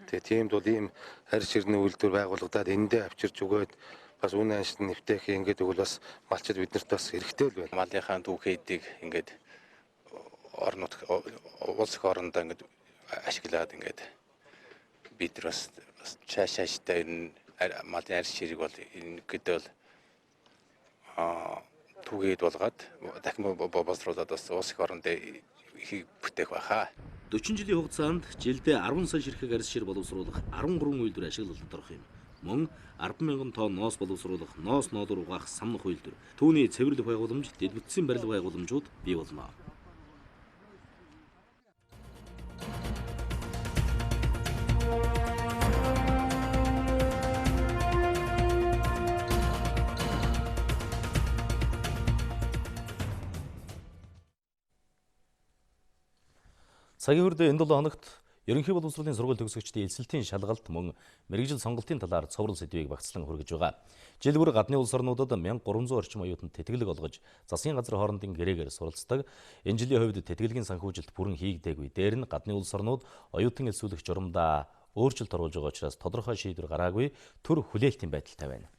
Тэгээ тиймд бол ийм арьс ширний үйлдвэр байгуулагдаад эндээ авчирч өгөөд бас үнэ аншид нэвтээх ингээд өгвөл бас малчид бид нарт бас хэрэгтэй л байна. Малынхаа түүхийдийг ингээд орнууд улс их орондоо ингээд ашиглаад ингээд бид нар бас цаашааштай энэ малын арьс ширийг бол ингээд бол түүгээд болгоод дахин боловсруулаад бас улс их орондоо их бүтээх байхаа. 40 жилийн хугацаанд жилдээ 10 сая ширхэг арьс шир боловсруулах 13 үйлдвэр ашиглалтад орох юм. Мөн 10,000 тонн ноос боловсруулах ноос ноолуур угаах самнах үйлдвэр, түүний цэвэрлэх байгууламж, дэд бүтцийн барилга байгууламжууд бий болно. Цагийн хүрд энэ 7 хоногт ерөнхий боловсролын сургууль төгсөгчдийн эзэлтийн шалгалт мөн мэргэжил сонголтын талаар цоврал сэдвийг багцлан хүргэж байгаа. Жил бүр гадны улс орнуудад 1300 орчим оюутанд тэтгэлэг олгож, засгийн газар хоорондын гэрээгээр суралцдаг. Энэ жилийн хувьд тэтгэлгийн санхүүжилт бүрэн хийгдээгүй. Дээр нь гадны улс орнууд оюутан элсүүлэх журамдаа өөрчлөлт оруулж байгаа учраас тодорхой шийдвэр гараагүй, төр хүлээлтийн байдалтай байна.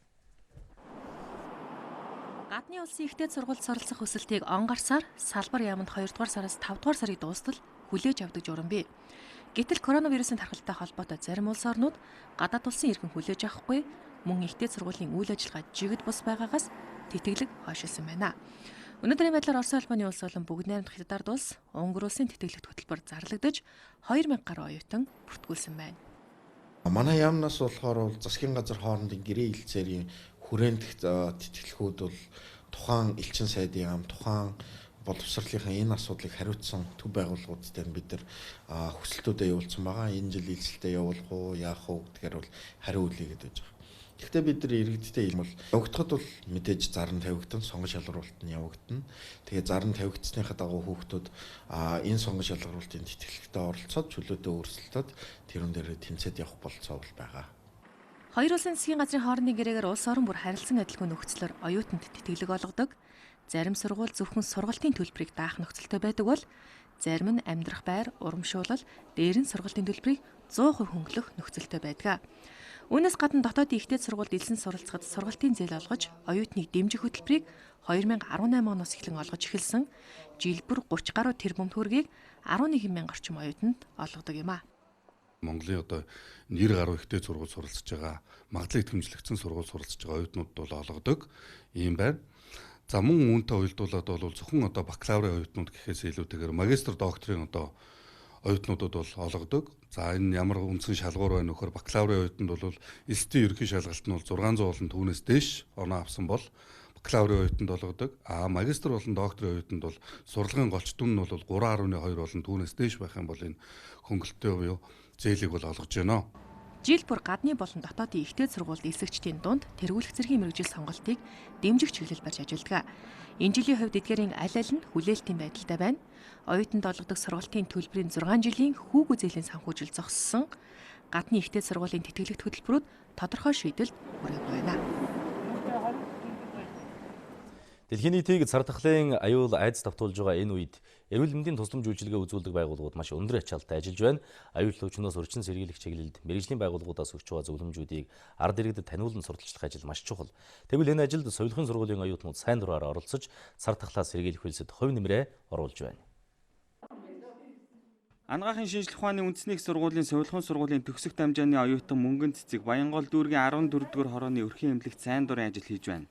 Гадны улсын ихтэй сургуульд суралцах хүсэлтийг он гарсаар салбар яамд 2 дугаар сараас 5 дугаар сарыг дуустал хүлээж авдаг журам бий. Гэтэл коронавирусын тархалтай холбоотой зарим улс орнууд гадаад улсын иргэн хүлээж авахгүй, мөн ихтэй сургуулийн үйл ажиллагаа жигд бус байгаагаас тэтгэлэг хойшилсан байна. Өнөөдрийн байдлаар Орос улбаны улс болон бүгд найрамдах Хятад улс Унгар улсын тэтгэлэгт хөтөлбөр зарлагдаж 2000 гаруй оюутан бүртгүүлсэн байна. Манай яамнаас болохоор засгийн газар хоорондын гэрээ хэлцээрийн хүрээнд тэтгэлгүүд бол тухайн элчин сайдын яам, тухайн боловсролынхаа энэ асуудлыг хариуцсан төв байгууллагуудтай бид нар хүсэлтүүдэд явуулсан байгаа. Энэ жил нийлсэлтэд явуулах уу, яах уу гэдгээр бол хариу үлээгээд байж байгаа. Гэхдээ бид нар иргэдтэй юм бол явагдахад бол мэдээж зар нь тавигдсан, сонгон шалгаруулалт нь явагдана. Тэгээ зар нь тавигдсныхаа дагуу хүүхдүүд энэ сонгон шалгаруулалтын тэтгэлэгтээ оролцоод чөлөөтэй өрсөлдөд тэрүүн дээр тэнцээд явах болцоо бол байгаа. Хоёр улсын засгийн газрын хоорондын гэрээгээр улс орон бүр харилцан адилгүй нөхцлөөр оюутанд тэтгэлэг олгодог. Зарим сургууль зөвхөн сургалтын төлбөрийг даах нөхцөлтэй байдаг бол зарим нь амьдрах байр, урамшуулал, дээр нь сургалтын төлбөрийг 100% хөнгөлөх нөхцөлтэй байдаг. Үүнээс гадна дотоодын ихтэй сургуульд элсэн суралцахад сургалтын зээл олгож, оюутныг дэмжих хөтөлбөрийг 2018 оноос эхлэн олгож эхэлсэн. Жил бүр 30 гаруй тэрбум төгрөгийг 11 мянга орчим оюутанд олгодог юм а. Монголын одоо 90 гаруй ихтэй сургууль суралцж байгаа, магадлал идэвхжлэгдсэн сургууль суралцж байгаа оюутнууд бол олгодог юм байна. За мөн үүнтэй уялдуулаад бол зөвхөн одоо бакалаврын оюутнууд гэхээс илүүтэйгээр магистр докторийн одоо оюутнуудад бол олгодог. За энэ ямар үндсэн шалгуур байна нөхөр бакалаврын оюутанд бол эсдийн ерөнхий шалгалт нь бол 600 болон түүнээс дээш оноо авсан бол бакалаврын оюутанд олгодог. Магистр болон докторийн оюутанд бол сурлагын голч дүн нь бол 3.2 болон түүнээс дээш байх юм бол энэ хөнгөлөлтөө буюу зээлийг бол олгож байна. Жил бүр гадны болон дотоодын ихтэй сургуульд эсэгчдийн дунд тэргүүлэх зэргийн мэргэжил сонголтыг дэмжих чиглэл барьж ажилладаг. Энэ жилийн хувьд эдгээрийн аль аль нь хүлээлтийн байдалтай байна. Оюутанд олгодог сургалтын төлбөрийн 6 жилийн хүүгүй зээлийн санхүүжил зогссон. Гадны ихтэй сургуулийн тэтгэлэгт хөтөлбөрүүд тодорхой шийдэлд хүрээгүй байна. Дэлхийн нийтийг цар тахлын аюул айдас давтуулж байгаа энэ үед эрүүл мэндийн тусламж үйлчилгээ үзүүлдэг байгууллагууд маш өндөр ачаалттай ажиллаж байна. Аюул төвчнөөс урьдчилан сэргийлэх чиглэлд мэргэжлийн байгууллагуудаас өгч байгаа зөвлөмжүүдийг ард иргэдэд таниулан сурталчлах ажил маш чухал. Тэгвэл энэ ажилд соёлын сургуулийн оюутнууд сайн дураараа оролцож цар тахлаас сэргийлэх хөлсөд хувь нэмрээ оруулж байна. Анагаахын шинжлэх ухааны үндэсний их сургуулийн соёлын сургуулийн төгсөх дамжааны оюутан Мөнгөн цэцэг Баянгол дүүргийн 14-р хорооны өрхийн эмнэлэгт сайн дурын ажил хийж байна.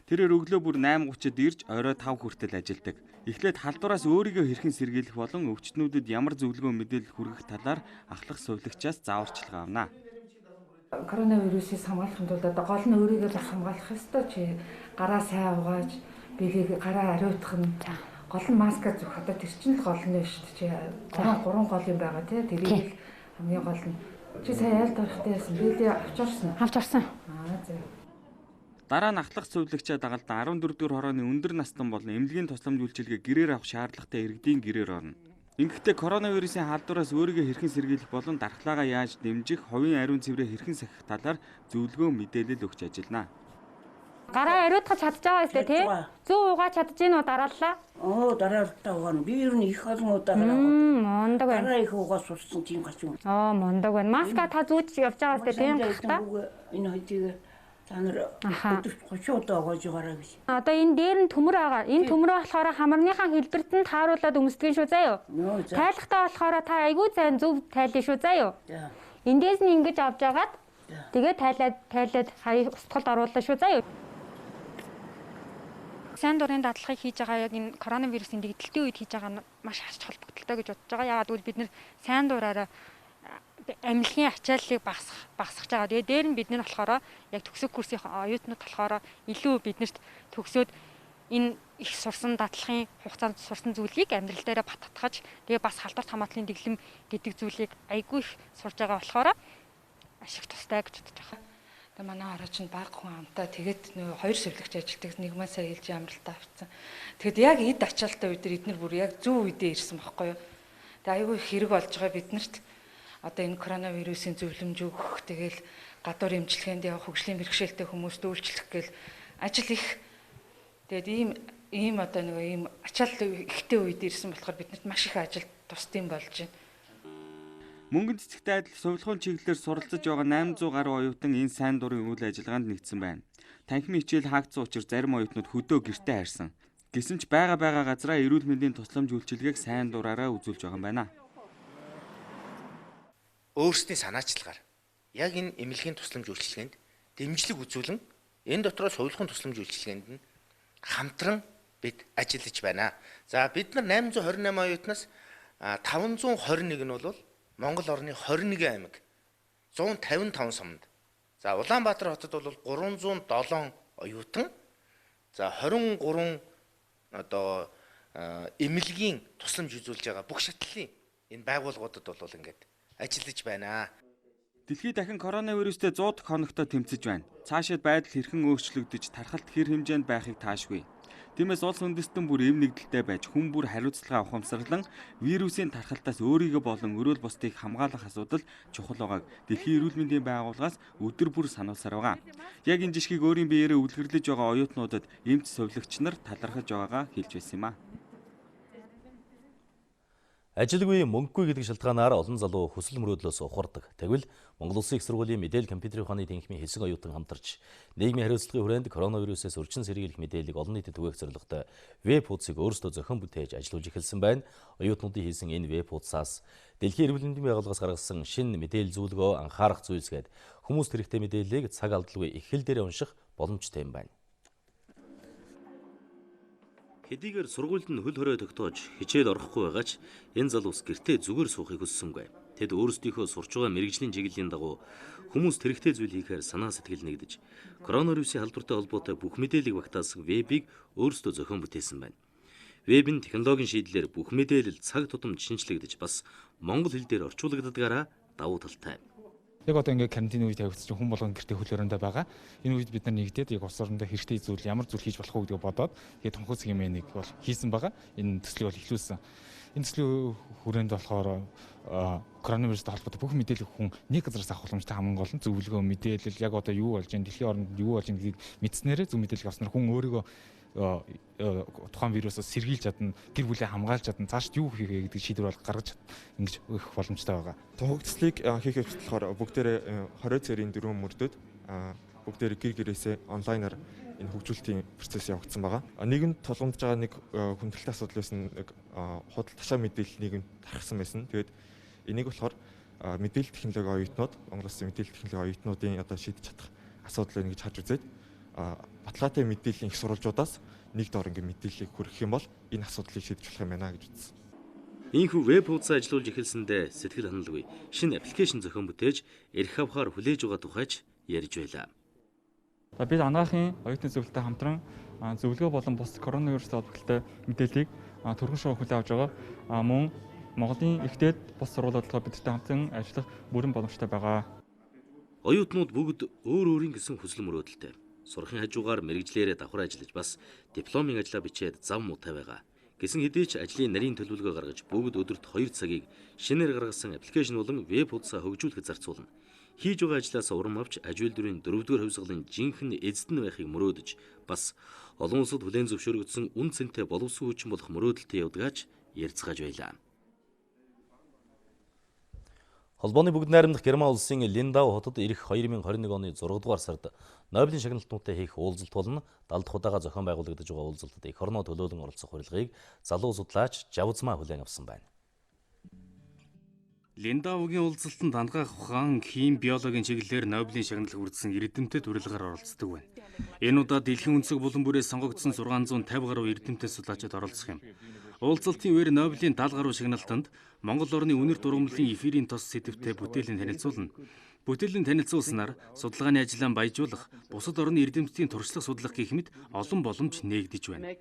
Тэрээр өглөө бүр 8:30-д ирж орой 5 хүртэл ажилладаг. Эхлээд халдвараас өөрийгөө хэрхэн сэргийлэх болон өвчтнүүдэд ямар зөвлөгөө мэдээлэл хүргэх талаар ахлах сувилагчаас зааварчилгаа авна. Коронавирусээс хамгаалахын тулд одоо гол нь өөрийгөө бас хамгаалах ёстой чи гараа сайн угааж, биеийг гараа ариутгах нь гол нь маска зүх одоо тэр чинь л гол нь шүү дээ чи 3 гол юм байгаа тий тэрийг хамгийн гол нь чи сая аль тарихтай байсан бэлээ авч орсон. За. Дараа нь ахлах сувилагчаа дагалдан 14-р хорооны өндөр настан болон эмнэлгийн тусламж үйлчилгээ гэрээр авах шаардлагатай иргэдийн гэрээр орно. Ингэхдээ коронавирусын халдвараас өөрийгөө хэрхэн сэргийлэх болон дархлаагаа яаж дэмжих, хувийн ариун цэврээ хэрхэн сахих талаар зөвлөгөө мэдээлэл өгч ажиллана. Гараа ариутгах чадж байгаа юм тий? Зөв угааж чадж гин үү дарааллаа? Дараалтаа угаана. Би ер нь их олон удаа гараа. Мондог байна. Гараа их угаас сурсан тийм гаш юм. Мондог байна. Маска та зүүж явж байгаа юм тий? Энэ хоёрыг та нар 30 удаа угааж байгаараа гэж. Одоо энэ дээр нь төмөр байгаа. Энэ төмөр болохоор хамарныхаа хэлбэрт нь тааруулаад өмсдөг шүү заяа. Тайлхтаа болохоор та айгүй сайн зөв тайлна шүү заяа. Эндээс нь ингэж авч агаад тэгээ тайлаад хаяа устгалд оруулаа шүү заяа. Сайн дурын дадлахыг хийж байгаа яг энэ коронавирусын дэгдэлтийн үед хийж байгаа нь маш ач холбогдолтой гэж бодож байгаа. Яагаад гэвэл бид нэр сайн дураараа амьлгийн ачааллыг багасгаж байгаа. Тэгээ дээр нь бид нар болохоор яг төгсөх курсын оюутнууд болохоор илүү биднэрт төгсөөд энэ их сурсан дадлахын хугацаанд сурсан зүйлийг амьдрал дээрээ баттгаж тэгээ бас халдварт хамаатлалын дэглэм гэдэг зүйлийг айгүй их сурж байгаа болохоор ашиг тустай гэж бодож байгаа. Тэгээ манай орооч нь баг хүн амтаа тэгээд нөө хоёр сувилагч ажилтдаг нэг маань сая хэлж амралтаа авцсан. Тэгэд яг эд ачаалттай үед эднэр бүр яг зөв үедээ ирсэн байхгүй юу. Тэгээ айгүй их хэрэг болж байгаа биднэрт. Одоо энэ коронавирусын зөвлөмж өгөх тэгэл гадуур эмчилгээнд явах хөгжлийн бэрхшээлтэй хүмүүст үйлчлэх гээл ажил их. Тэгээд ийм одоо нэг ийм ачаалт ихтэй үед ирсэн болохоор биднэрт маш их ажил тусдсан болж байна. Мөнгөн цэцэгтэй адил сувилахын чиглэлээр суралцж байгаа 800 гаруй оюутан энэ сайн дурын үйл ажиллагаанд нэгдсэн байна. Танхимын хичээл хаагдсан учраас зарим оюутнууд хөдөө гэртээ хайрсан. Гэсэн ч байгаа газраа эрүүл мэндийн тусламж үйлчилгээг сайн дураараа үзүүлж байгаа юм байна. Өөрсдийн санаачлагаар яг энэ эмнэлгийн тусламж үйлчилгээнд дэмжлэг үзүүлэн энэ дотроо сувилахын тусламж үйлчилгээнд нь хамтран бид ажиллаж байна. За бид нар 828 оюутнаас 521 нь бол Монгол орны 21 аймаг 155 сумд. За Улаанбаатар хотод бол 307 оюутан. За 23 одоо эмнэлгийн тусламж үзүүлж байгаа бүх шатлалын энэ байгууллагуудад бол ингээд ажиллаж байна. Дэлхийд дахин коронавирустэй 100 дахь хоногтой тэмцэж байна. Цаашид байдал хэрхэн өөрчлөгдөж тархалт хэр хэмжээнд байхыг таашгүй. Тиймээс улс үндэстэн бүр эв нэгдэлтэй байж хүн бүр хариуцлага авахмсарлан вирусын тархалтаас өөрийгөө болон өрөөл бусдыг хамгаалах асуудал чухал байгааг Дэлхийн эрүүл мэндийн байгууллагаас өдөр бүр сануулсаар байгаа. Яг энэ жишгийг өөрийн биеэрээ үлгэрлэж байгаа оюутнуудад эмч сувилагч нар талархаж байгаагаа хэлж байсан юм а. Ажилгүй мөнгөгүй гэдэг шалтгаанаар олон залуу хүсэл мөрөөдлөөс ухардаг. Тэгвэл Монгол Улсын их сургуулийн мэдээлэл компьютерийн ухааны тэнхимийн хэсэг оюутан хамтарч нийгмийн хариуцлагын хүрээнд коронавирусээс урьдчилан сэргийлэх мэдээллийг олон нийтэд түгээх зорилготой веб хуудсыг өөрсдөө зохион бүтээж ажиллаж эхэлсэн байна. Оюутнуудын хийсэн энэ веб хуудсаас Дэлхийн эрүүл мэндийн байгууллагаас гаргасан шинэ мэдээлэл зөвлөгөө анхаарах зүйлсгээд хүмүүст хэрэгтэй мэдээллийг цаг алдалгүй их хэл дээрээ унших боломжтой юм байна. Хэдийгээр сургуульд нь хөл хорой тогтоож хичээл орохгүй байгаа ч энэ залуус гэртээ зүгээр суухыг хүссэнгүй. Тэд өөрсдийнхөө сурч байгаа мэрэгжлийн чиглэлийн дагуу хүмүүст хэрэгтэй зүйл хийхээр санаа сэтгэл нэгдэж коронавирусын халдвартай холбоотой бүх мэдээллийг багтаасан вебийг өөрсдөө зохион бүтээсэн байна. Веб нь технологийн шийдлээр бүх мэдээлэл цаг тутамд шинжлэгдэж бас монгол хэл дээр орчуулагддагаараа давуу талтай. Яг одоо ингээд карантин үед тавигдсан хүн болгон гэртээ хөл хориондоо байгаа. Энэ үед бид нар нэгдээд яг улс орондоо хэрэгтэй зүйл ямар зүйл хийж болох вэ гэдгийг бодоод тэгээд тунхац хэмээнийг бол хийсэн байгаа. Энэ төслийг бол эхлүүлсэн. Энэ төслийн хүрээнд болохоор коронавирустай холбоотой бүх мэдээлэл хүн нэг газараас авах боломжтой хамгийн гол нь зөвлөгөө мэдээлэл яг одоо юу болж байна, дэлхийн орнд юу болж байгааг мэдснээрээ зөв мэдээлэл авснаар хүн өөрийгөө тухайн вирусоос сэргийлж чадна, гэр бүлээ хамгаалж чадна, цаашд юу хийх вэ гэдэг шийдвэр бол гаргаж ингэж өгөх боломжтой байгаа. Тунхагцлыг хийх болохоор бүгдээрээ 20 цэрийн 4 мөрдөд бүгдээрээ гэр гэрээсээ онлайнаар энэ хөгжүүлэлтийн процесс явагдсан байгаа. Нийгэмд тулгамдж байгаа нэг хүндрэлтэй асуудал байсан нэг худал ташаа мэдээлэл нийгэмд тархсан байсан. Тэгээд энийг болохоор мэдээлэл технологи оюутнууд, Монгол Улсын мэдээлэл технологи оюутнуудын одоо шийдэж чадах асуудал байна гэж харж үзээд баталгаатай мэдээллийн их сурвалжуудаас нэг дор ингээ мэдээллийг хүргэх юм бол энэ асуудлыг шийдэж болох юм байна гэж үзсэн. Ийхүү веб хуудас ажиллуулж эхэлсэндээ сэтгэл хангалгүй шинэ аппликейшн зохион бүтээж эрх авахаар хүлээж байгаа тухайч ярьж байлаа. Бид анагаахын оюутны зөвлөлтөд хамтран зөвлөгөө болон бус коронавирустай холбоотой мэдээллийг түргэн шоу хүлээн авч байгаа. Мөн Монголын ихтэйд бус сургуулиудтай бидтэй хамтран ажиллах бүрэн боломжтой байгаа. Оюутнууд бүгд өөр өөрийн гэсэн хүсэл мөрөөдөлтэй. Сурахын хажуугаар мэрэгжлээрээ давхар ажиллаж бас дипломын ажлаа бичээд зам муутай байгаа. Гэсэн хэдий ч ажлын нарийн төлөвлөгөө гаргаж бүгд өдөрт 2 цагийг шинээр гаргасан аппликейшн болон веб хуудасаа хөгжүүлэхэд зарцуулна. Хийж байгаа ажлаас урам авч аж үйлдвэрийн 4-р хувьсгалын жинхэнэ эзэдэн байхыг мөрөөдөж бас олон улсад хүлээн зөвшөөрөгдсөн үн цэнтэй боловсон хүчин болох мөрөөдөлтөд явдгаач ярьцгааж байлаа. Холбооны бүгд найрамдах Герман улсын Линдау хотод ирэх 2021 оны 6 дугаар сард Нобелийн шагналтнуудтай хийх уулзалт болон 70 дахь удаага зохион байгуулагдаж байгаа уулзалтад эх орноо төлөөлөн оролцох урилгыг залуу судлаач Жавзмаа хүлээн авсан байна. Линдаугийн уулзалтанд ангаах ухаан, хим, биологийн чиглэлээр Нобелийн шагналыг хүргэсэн эрдэмтэд урилгаар оролцдог байна. Энэ удаа дэлхийн өнцөг булан бүрээс сонгогдсон 650 гаруй эрдэмтэд судлаачид оролцох юм. Уулзалтын үеэр Нобелийн 70 гаруй шагналтанд Монгол орны үнэр дургамлын эфирийн тос сэдвтэй бүтээлийн танилцуулна. Бүтээлийн танилцуулснаар судалгааны ажлаа баяжуулах, бусад орны эрдэмтдийн туршлага судлах гэх мэт олон боломж нээгдэж байна.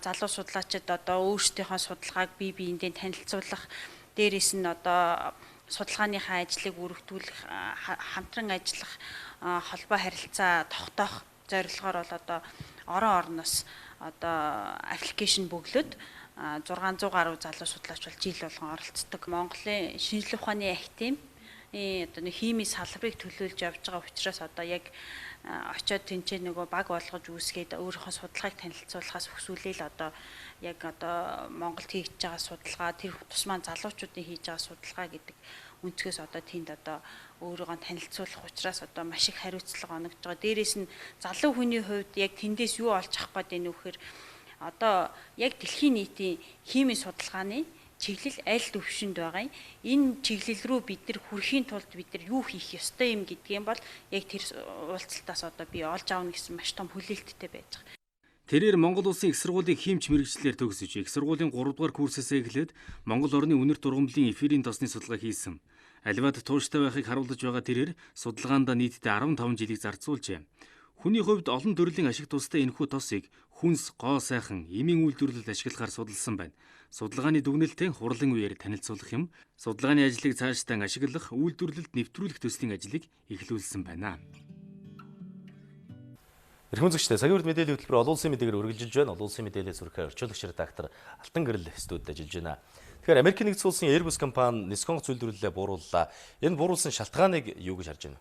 Залуу судлаачид одоо өөрсдийнхөө судалгааг бие биендээ танилцуулах, дээрээс нь одоо судалгааныхаа ажлыг өргөдүүлэх, хамтран ажиллах, холбоо харилцаа тогтоох зорилгоор бол одоо орон орноос одоо аппликейшн бөглөд 600 гаруй залуу судлаач бол жил болгон оролцдог. Монголын шинжлэх ухааны ахтим одоо нэг химийн салбарыг төлөөлж явж байгаа учраас одоо яг очиод тэнцээ нөгөө баг болгож үүсгээд өөрийнхөө судалгааг танилцуулахаас өсвөлээл одоо яг одоо Монголд хийж байгаа судалгаа тэр тусмаа залуучуудын хийж байгаа судалгаа гэдэг өнцгөөс одоо тэнд одоо өөрийгөө танилцуулах учраас одоо маш их хариуцлага оногдож байгаа. Дээрээс нь залуу хүний хувьд яг тэндээс юу олж авах гээд байна вэ гэхээр одоо яг дэлхийн нийтийн химийн судалгааны чиглэл аль төвшөнд байгаа юм. Энэ чиглэл рүү бид нар хүрэхийн тулд бид нар юу хийх ёстой юм гэдгийг бол яг тэр уулзалтаас одоо би олж аавна гэсэн маш том хүлээлттэй байж байгаа. Тэрээр Монгол Улсын их сургуулийн химч мэргэжлэр төгсөж, их сургуулийн 3 дугаар курсээс эхлээд Монгол орны үнэр дургамлын эфирийн тосны судалгаа хийсэн. Аливаад тууштай байхыг харуулж байгаа тэрээр судалгаанд нийтдээ 15 жилийг зарцуулжээ. Хүний хувьд олон төрлийн ашиг тустай энэхүү тосыг хүнс, гоо сайхан, эмийн үйлдвэрлэлд ашиглахаар судалсан байна. Судалгааны дүгнэлтээ хурлын үеэр танилцуулах юм. Судалгааны ажлыг цаашдаа ашиглах, үйлдвэрлэлд нэвтрүүлэх төслийн ажлыг эхлүүлсэн байна. Эрхэм үзэгчдээ цагийн хүрд мэдээллийн хөтөлбөр олон улсын мэдээгээр үргэлжилж байна. Олон улсын мэдээллийн зүрхээ орчуулагч редактор Алтан Гэрэл студид ажиллаж байна. Тэгэхээр Америкийн нэгдсэн улсын Airbus компани Нисхонго зүйлдвэрлэлээ буурууллаа. Энэ бууруулсан шалтгааныг юу гэж харж байна?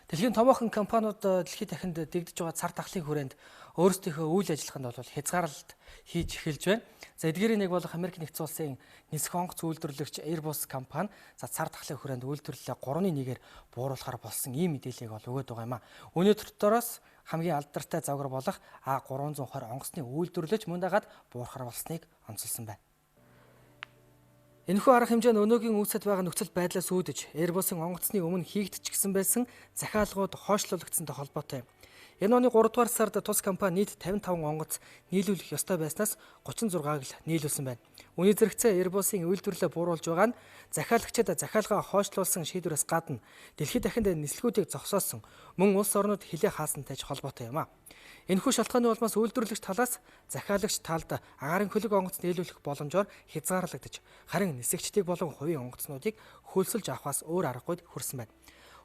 Дэлхийн томоохон компаниуд дэлхийд дахинд дэгдэж байгаа цар тахлын хүрээнд өөрсдийнхөө үйл ажиллагаанд бол хязгаарлалт хийж эхэлж байна. За эдгээрийн нэг болох Америк нэгдсэн улсын Нисхонго зүйлдвэрлэгч Airbus компани цар тахлын хүрээнд үйлдвэрлэлээ 3-1-ээр бууруулахаар болсон ийм мэдээллийг бол өгöd байгаа юм а. Үүний дотроос хамгийн алдартай загвар болох А320 онгоцны үйлдвэрлэж мөн дагаад буурахаар болсныг онцолсон байна. Энэхүү арга хэмжээ нь өнөөгийн үүсэт байгаа нөхцөл байдлаас үүдэж Airbus-ын онгоцны өмнө хийгдчихсэн байсан захиалгууд хойшлуулагдсантай холбоотой юм. Энэ оны 3 дугаар сард тус компани нийт 55 онгоц нийлүүлэх ёстой байснаас 36-г л нийлүүлсэн байна. Үүний зэрэгцээ Airbus-ын үйлдвэрлэлээ бууруулж байгаа нь захиалагчид захиалгаа хойшлуулсан шийдвэрээс гадна дэлхийд дахинд нислэгүүдийг зогсоосон мөн улс орнууд хилээ хаасантай холбоотой юм а. Энэхүү шалтгааны улмаас үйлдвэрлэгч талаас захиалагч талд агаарын хөлөг онгоц нийлүүлэх боломжоор хязгаарлагдаж харин нисэгчдийг болон хувийн онгоцнуудыг хөлсөлж авахаас өөр аргагүй хүрсэн байна.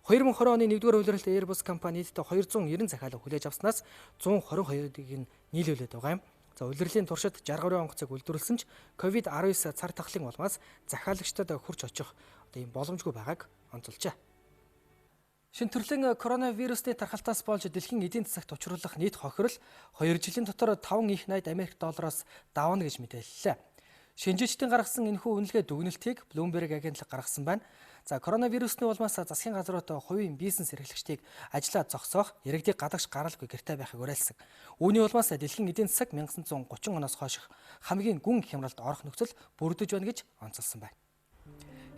2020 оны 1-р улиралд Airbus компани нийтдээ 290 захиалга хүлээж авснаас 122-ыг нь нийлүүлээд байгаа юм. За улирлын туршид 63 онгоцыг үйлдвэрлсэн ч COVID-19 цар тахлын улмаас захиалагчдад хурж очих ийм боломжгүй байгааг онцолжээ. Шинэ төрлийн коронавирусны тархалтаас болж дэлхийн эдийн засагт учруулах нийт хохирол 2 жилийн дотор 5 их найд Америк доллароос давна гэж мэдээллээ. Шинжээчдийн гаргасан энэхүү үнэлгээ дүгнэлтийг Bloomberg агентлаг гаргасан байна. За коронавирусны улмаас засгийн газрууд хувийн бизнес эрхлэгчдийг ажлаа зогсоох, иргэдийг гадагш гаралгүй гэртээ байхыг уриалсан. Үүний улмаас дэлхийн эдийн засаг 1930 оноос хойш хамгийн гүн хямралд орох нөхцөл бүрдэж байна гэж онцолсон байна.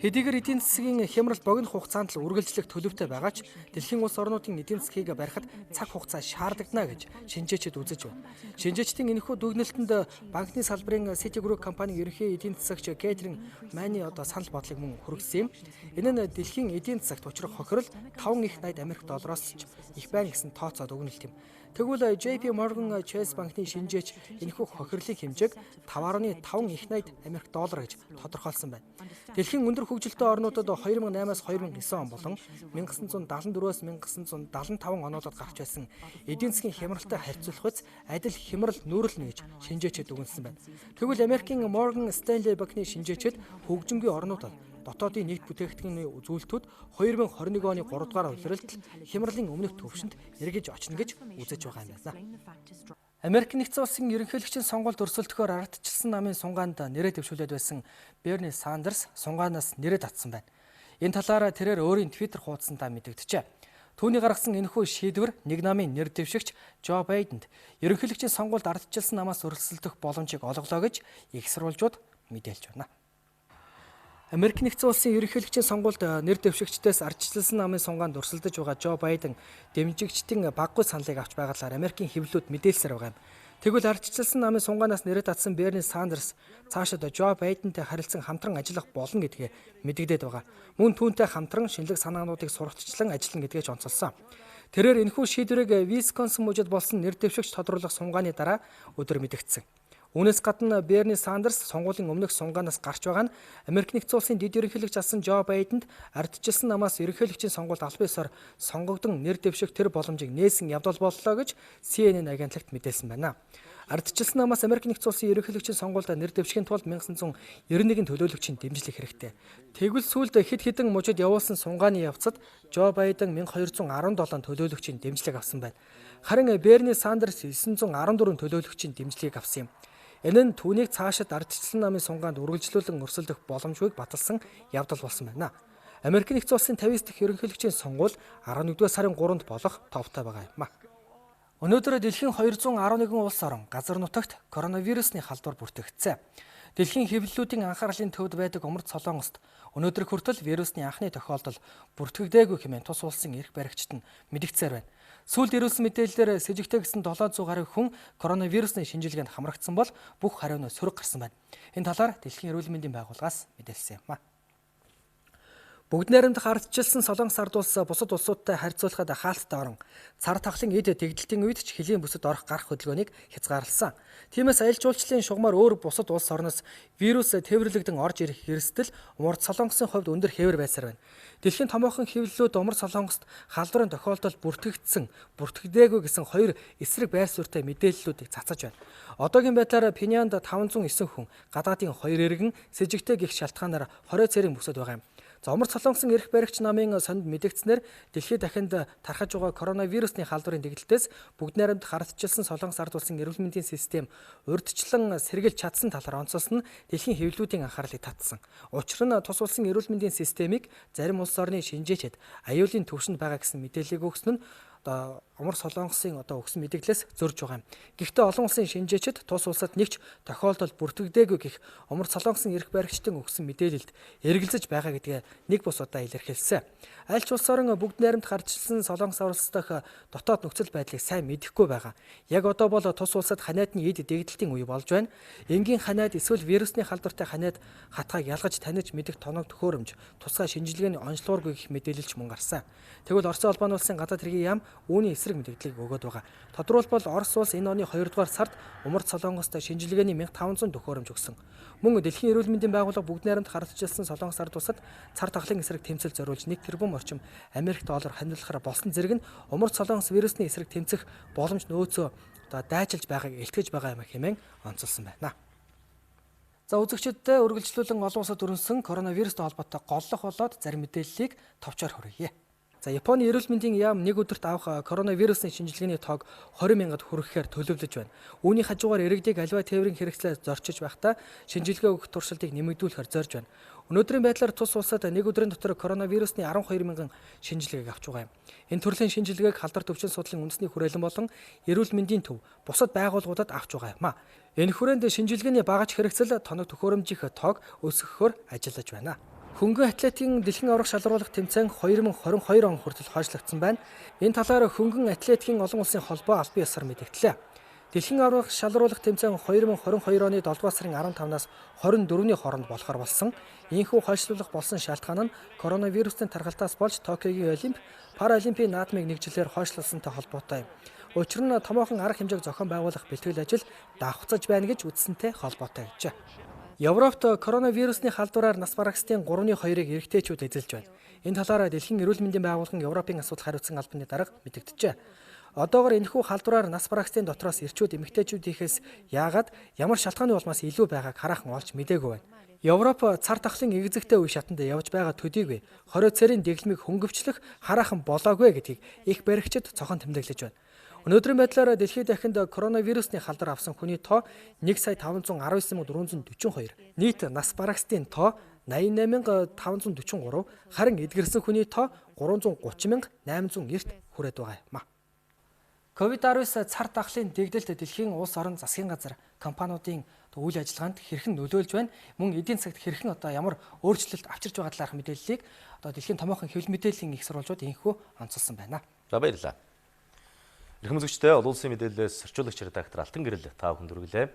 Хэдийгээр эдийн засгийн хямрал богино хугацаанд л үргэлжлэх төлөвтэй байгаа ч дэлхийн улс орнуудын эдийн засгийг барихад цаг хугацаа шаардлагадна гэж шинжээчид үзэж байна. Шинжээчдийн энэхүү дүгнэлтэнд банкны салбарын Citigroup компанийн ерөнхий эдийн засагч Кэтрин Мани санал бодлыг мөн хүргэсэн юм. Энэ нь дэлхийн эдийн засагт учрах хохирол 5 их найд Америк доллароос ч их байна гэсэн тооцоо дүгнэлт юм. Тэгвэл JP Morgan Chase банкны шинжээч энэхүү хохирлын хэмжээг 5.5 их найд Америк доллар гэж тодорхойлсон байна. Дэлхийн өндөр хөгжилтэй орнуудад 2008-аас 2009 он болон 1974-өөс 1975 онуудад гарч байсан эдийн засгийн хямралтай харьцуулахуйц адил хямрал нүүрлэнэ гэж шинжээчид дүгнэлсэн байна. Тэгвэл Америкийн Morgan Stanley банкны шинжээчид хөгжингүй орнуудад дотоодын нийт бүтээгдэхүүний үзүүлэлтүүд 2021 оны 3 дугаар улиралд хямралын өмнөх түвшинд эргэж очно гэж үзэж байгаа юм байна. Америк нэгдсэн улсын ерөнхийлөгчийн сонгуульд өрсөлдөхөөр ардчилсан намын сунгаанд нэрээ дэвшүүлээд байсан Берни Сандерс сунгаанаас нэрээ татсан байна. Энэ талаар тэрээр өөрийн Twitter хуудасандаа мэдэгдэжээ. Түүний гаргасан энэхүү шийдвэр нэг намын нэр дэвшигч Жо Байденд ерөнхийлөгчийн сонгуульд ардчилсан намаас өрсөлдөх боломжийг олголоо гэж их сурвалжууд мэдээлж байна. Америк нэгдсэн улсын ерөнхийлөгчийн сонгуульд нэр дэвшигчдээс ардчилсан намын сунгаанд өрсөлдөж байгаа Жо Байден дэмжигчдийн баггүй саналыг авч байгалаар Америкийн хэвлэлүүд мэдээлсээр байгаа юм. Тэгвэл ардчилсан намын сунгаанаас нэрээ татсан Берни Сандерс цаашид Жо Байдентэй харилцан хамтран ажиллах болно гэдгээ мэдэгдээд байгаа. Мөн түүнтэй хамтран шинэлэг санаануудыг сургалтчлан ажиллана гэдгээ ч онцолсон. Тэрээр энэхүү шийдвэрийг Висконсин мужид болсон нэр дэвшигч тодруулах сунгааны дараа өдөр мэдэгдсэн. Үүнээс гадна Берни Сандерс сонгуулийн өмнөх сунгаанаас гарч байгаа нь Америк нэгдсэн улсын дэд ерөнхийлөгч асан Жо Байденд ардчилсан намаас ерөнхийлөгчийн сонгуульд албан ёсоор сонгогдсон нэр дэвших тэр боломжийг нээсэн явдал боллоо гэж CNN агентлагт мэдээлсэн байна. Ардчилсан намаас Америк нэгдсэн улсын ерөнхийлөгчийн сонгуульд нэр дэвшихийн тулд 1991 төлөөлөгчийн дэмжлэг хэрэгтэй. Тэгвэл сүүлд хэд хэдэн мужид явуулсан сунгааны явцад Жо Байден 1217 төлөөлөгчийн дэмжлэг авсан байна. Харин Берни Сандерс 914 төлөөлөгчийн дэмжлэгийг авсан юм. Энэ нь түүнийг цаашид ардчилсан намын сунгаанд үргэлжлүүлэн өрсөлдөх боломжгүй баталсан явдал болсон байна. Америк нэгдсэн улсын 59 дахь ерөнхийлөгчийн сонгуул 11-р сарын 3-нд болох товтой байгаа юм. Өнөөдөр дэлхийн 211 улс орон газар нутагт коронавирусны халдвар бүртгэгдсэн. Дэлхийн хэвлэлүүдийн анхаарлын төвд байдаг Умард Солонгост өнөөдөр хүртэл вирусны анхны тохиолдол бүртгэгдээгүй хэмээн тус улсын эрх баригчид нь мэдгдсээр байна. Сүүлд ирүүлсэн мэдээлэлээр с жигтэй гэсэн 700 гаруй хүн коронавирусны шинжилгээнд хамрагдсан бол бүх хариу нь сөрөг гарсан байна. Энэ талаар Дэлхийн эрүүл мэндийн байгууллагаас мэдээлсэн юм. Бүгд найрамдах ардчилсан Солонгос ард улс бусад улсуудтай харьцуулахад хаалттай орон цар тахлын эд дэгдэлтийн үед ч хөлийн бүсэд орох гарах хөдөлгөөнийг хязгаарласан. Тиймээс аялал жуулчлалын шугамар өөр бусад улс орноос вирус тээвэрлэгдэн орж ирэх эрсдэл умард Солонгосын хувьд өндөр хэвээр байсаар байна. Дэлхийн томоохон хэвлэлүүд умард Солонгост халдварын тохиолдолд бүртгэгдээгүй гэсэн хоёр эсрэг байр суурьтай мэдээллүүдийг цацаж байна. Одоогийн байдлаар Пинянд 509 хүн, гадаадын 2 иргэн, с жигтэй гих шалтгаанаар 20 цэрийн бүсэд байгаа юм. За умард Солонгосын эрх баригч намын сонд мэдэгдснээр дэлхийд дахинд тархаж байгаа коронавирусны халдварын дэгдэлтээс бүгд найрамдах ардчилсан Солонгос ард улсын эрүүл мэндийн систем урьдчилан сэргийлж чадсан талаар онцолсон нь дэлхийн хэвлэлүүдийн анхаарлыг татсан. Учир нь тус улсын эрүүл мэндийн системийг зарим улс орны шинжээчид аюулын түвшинд байгаа гэсэн мэдээллийг өгсөн нь умар Солонгосын өгсөн мэдээлэлээс зөрж байгаа юм. Гэхдээ олон улсын шинжээчид тус улсад нэгч тохиолдол бүртгэгдээгүй гэх умар Солонгосын эрх баригчдын өгсөн мэдээлэлд эргэлзэж байгаа гэдгээ нэг бус удаа илэрхийлсэн. Аль ч улс орон бүгд найрамдах ардчилсан Солонгос улс дахь дотоод нөхцөл байдлыг сайн мэдэхгүй байгаа. Яг одоо бол тус улсад ханиадны эд дэгдэлтийн үе болж байна. Энгийн ханиад эсвэл вирусны халдвартай ханиад хатгааг ялгаж таних мэдэх тоног төхөөрөмж тусгай шинжилгээний онцлоггүй гэх мэдээлэлч мөн гарсан. Тэгвэл Орос улбаны улсын гадаад хэргийн яам үүний эсрэг мэдээллийг өгöd байгаа. Тодорхойлбол Орос улс энэ оны 2 дугаар сард умард Солонгост шинжилгээний 1500 төхөөрөмж өгсөн. Мөн дэлхийн эрүүл мэндийн байгууллага бүгд найрамдах ардчилсан Солонгос ард улсад цар тахлын эсрэг тэмцэл зориулж 1 тэрбум орчим Америк доллар ханиулахаар болсон зэрэг нь умард Солонгос вирусны эсрэг тэмцэх боломж нөөцөө дайчилж байгааг илтгэж байгаа юм хэмээн онцолсон байна. За үзэгчдэд үргэлжлүүлэн олон улсад өрнсөн коронавирустай холбоотой голлох болоод зарим мэдээллийг товчоор хүргье. За Японы эрүүл мэндийн яам нэг өдөрт авах коронавирусын шинжилгээний тоог 20,000-д хүрэхээр төлөвлөж байна. Үүний хажуугаар иргэдийг аливаа тээврийн хэрэгслээр зорчиж байхдаа шинжилгээ өгөх туршилтыг нэмэгдүүлэхээр зорж байна. Өнөөдрийн байдлаар тус улсад нэг өдрийн дотор коронавирусны 12,000 шинжилгээг авч байгаа юм. Энэ төрлийн шинжилгээг халдвар төвчин судлалын үндэсний хүрээлэн болон эрүүл мэндийн төв бусад байгууллагуудад авч байгаа юм а. Энэ хүрээнд шинжилгээний багаж хэрэгцэл тоног төхөөрөмжийн тоог өсгөхөөр ажиллаж байна. Хөнгөн атлетикийн дэлхийн аврах шалруулах тэмцээн 2022 он хүртэл хойшлогдсон байна. Энэ талаар хөнгөн атлетикийн олон улсын холбоо албан ёсоор мэдэгдлээ. Дэлхийн аврах шалруулах тэмцээн 2022 оны 7 дугаар сарын 15-наас 24-ний хооронд болохоор болсон. Ийхүү хойшлуулах болсон шалтгаан нь коронавирусын тархалтаас болж Токиогийн Олимп, Паралимпийн наадмыг нэгжлэлээр хойшлуулсантай холбоотой юм. Учир нь томоохон арга хэмжээг зохион байгуулах бэлтгэл ажил давхцаж байна гэж үзсэнтэй холбоотой гэжээ. Европт коронавирусны халдвараар нас барагчдын 3/2-ыг эрэгтэйчүүд эзэлж байна. Энэ талаар Дэлхийн эрүүл мэндийн байгууллагын Европын асуудал хариуцсан албаны дарга мэдэгджээ. Одоогоор энэхүү халдвараар нас барагчдын дотроос эрчүүд эмэгтэйчүүдийнхээс яагаад ямар шалтгааны улмаас илүү байгааг хараахан олж мэдээгүй байна. Европ цар тахлын эгзэгтэй үе шатанд явж байгаа төдийгүй 20 цэрийн дэглэмийг хөнгөвчлөх хараахан болоогүй гэдгийг их баригчид цохон тэмдэглэж байна. Өнөөдрийн байдлаар дэлхийд дахинд коронавирусны халдвар авсан хүний тоо 1,519,442. Нийт нас барагчдын тоо 88,543, харин эдгэрсэн хүний тоо 330,890 хүрээд байгаа юм а. COVID-19 цар тахлын дэгдэлт дэлхийн улс орон засгийн газар компаниудын үйл ажиллагаанд хэрхэн нөлөөлж байна? Мөн эдийн засагт хэрхэн ямар өөрчлөлт авчирч байгаа талаарх мэдээллийг дэлхийн томоохон хэвлэл мэдээллийн их сурвалжууд инхүү онцолсон байна. За баярлалаа. Эрхэм үзэгчдээ олон улсын мэдээлэлээс орчуулагч редактор Алтан Гэрэл та бүхэнд хүргэлээ.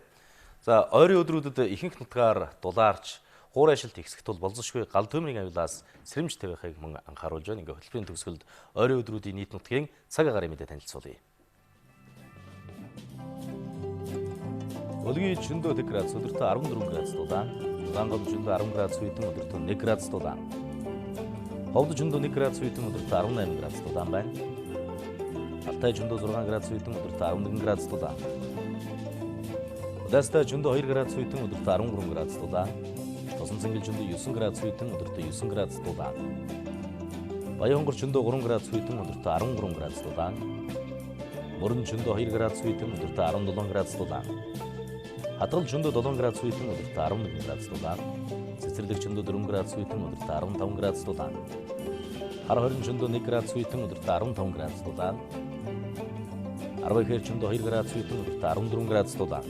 За ойрын өдрүүдэд ихэнх нутгаар дулаарч хуур ажилт ихсэх тул болзошгүй гал төмрийн аюулаас сэрэмж тавихыг мөн анхааруулж байна. Ингээ хөтөлбөрийн төгсгөлд ойрын өдрүүдийн нийт нутгийн цаг агаарын мэдээ танилцуулъя. Өлгийн чөндөө 1 градус өдөртөө 14 градус дулаан, Улаангол чөндөө 10 градус үйдэн өдөртөө 1 градус дулаан. Ховд чөндөө 1 градус үйдэн өдөртөө 18 градус дулаан байна. Алтай чөндөө 6 градус үйдэн өдөртөө 11 градус дулаан. Удаастай чөндөө 2 градус үйдэн өдөртөө 13 градус дулаан. Тосон цэнгэл чөндөө 9 градус үйдэн өдөртөө 9 градус дулаан. Баянгор чөндөө 3 градус үйдэн өдөртөө 13 градус дулаан. Мөрөн чөндөө 2 градус үйдэн өдөртөө 17 градус дулаан. Хадгал чөндөө 7 градус үйдэн өдөртөө 11 градус дулаан. Цэцэрлэг чөндөө 4 градус үйдэн өдөртөө 15 градус дулаан. Хар хорин чөндөө 1 градус үйдэн өдөртөө 15 градус дулаан. Арвай хэр чөндөө 2 градус үйдэн өдөртөө 14 градус дулаан.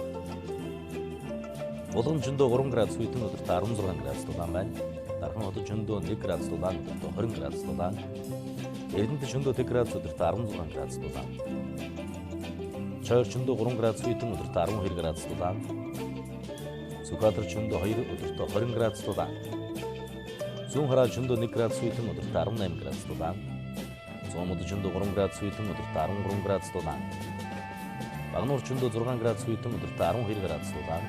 Булган чөндөө 3 градус үйдэн өдөртөө 16 градус дулаан байна. Дархан хотод чөндөө 1 градус дулаан өдөртөө 20 градус дулаан. Эрдэнэт чөндөө 1 градус өдөртөө 16 градус дулаан. Чойр чөндөө 3 градус үйдэн өдөртөө 12 градус дулаан. Сүхбаатар чөндөө 2 өдөртөө 20 градус дулаан. Зүүн хараа зөндөө 1 градус үеийн өдөртөө 18 градус дулаан. Зүүн мод зөндөө 3 градус үеийн өдөртөө 13 градус дулаан. Багнуур зөндөө 6 градус үеийн өдөртөө 12 градус дулаан.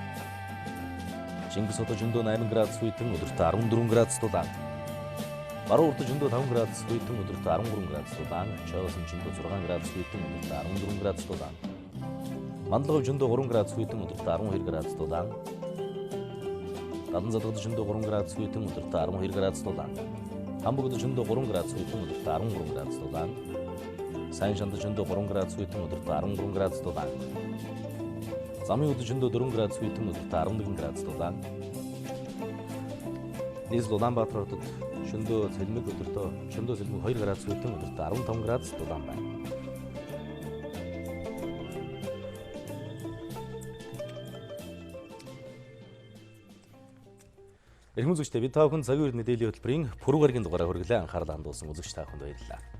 Чингис хотод зөндөө 8 градус үеийн өдөртөө 14 градус дулаан. Баруун урд зөндөө 5 градус үеийн өдөртөө 13 градус дулаан. Чойрсон зөндөө 6 градус үеийн өдөртөө 14 градус дулаан. Мандлагов зөндөө 3 градус үеийн өдөртөө 12 градус дулаан. Дадан задгад зөндөө 3 градус үеийн өдөртөө 12 градус дулаан. Хамбогд зөндөө 3 градус үеийн өдөртөө 13 градус дулаан. Сайн шанд зөндөө 3 градус үеийн өдөртөө 13 градус дулаан. Замын өдөр зөндөө 4 градус үеийн өдөртөө 11 градус дулаан. Нийслэл Улаанбаатар хотод зөндөө цэлмэг 2 градус үеийн өдөртөө 15 градус дулаан байна. Эрхэм үзэгчдээ бид та бүхэн цагийн үрд мэдээллийн хөтөлбөрийн пүрэв гарагийн дугаараа хүргэлээ анхаарал хандуулсан үзэгч та бүхэнд баярлалаа.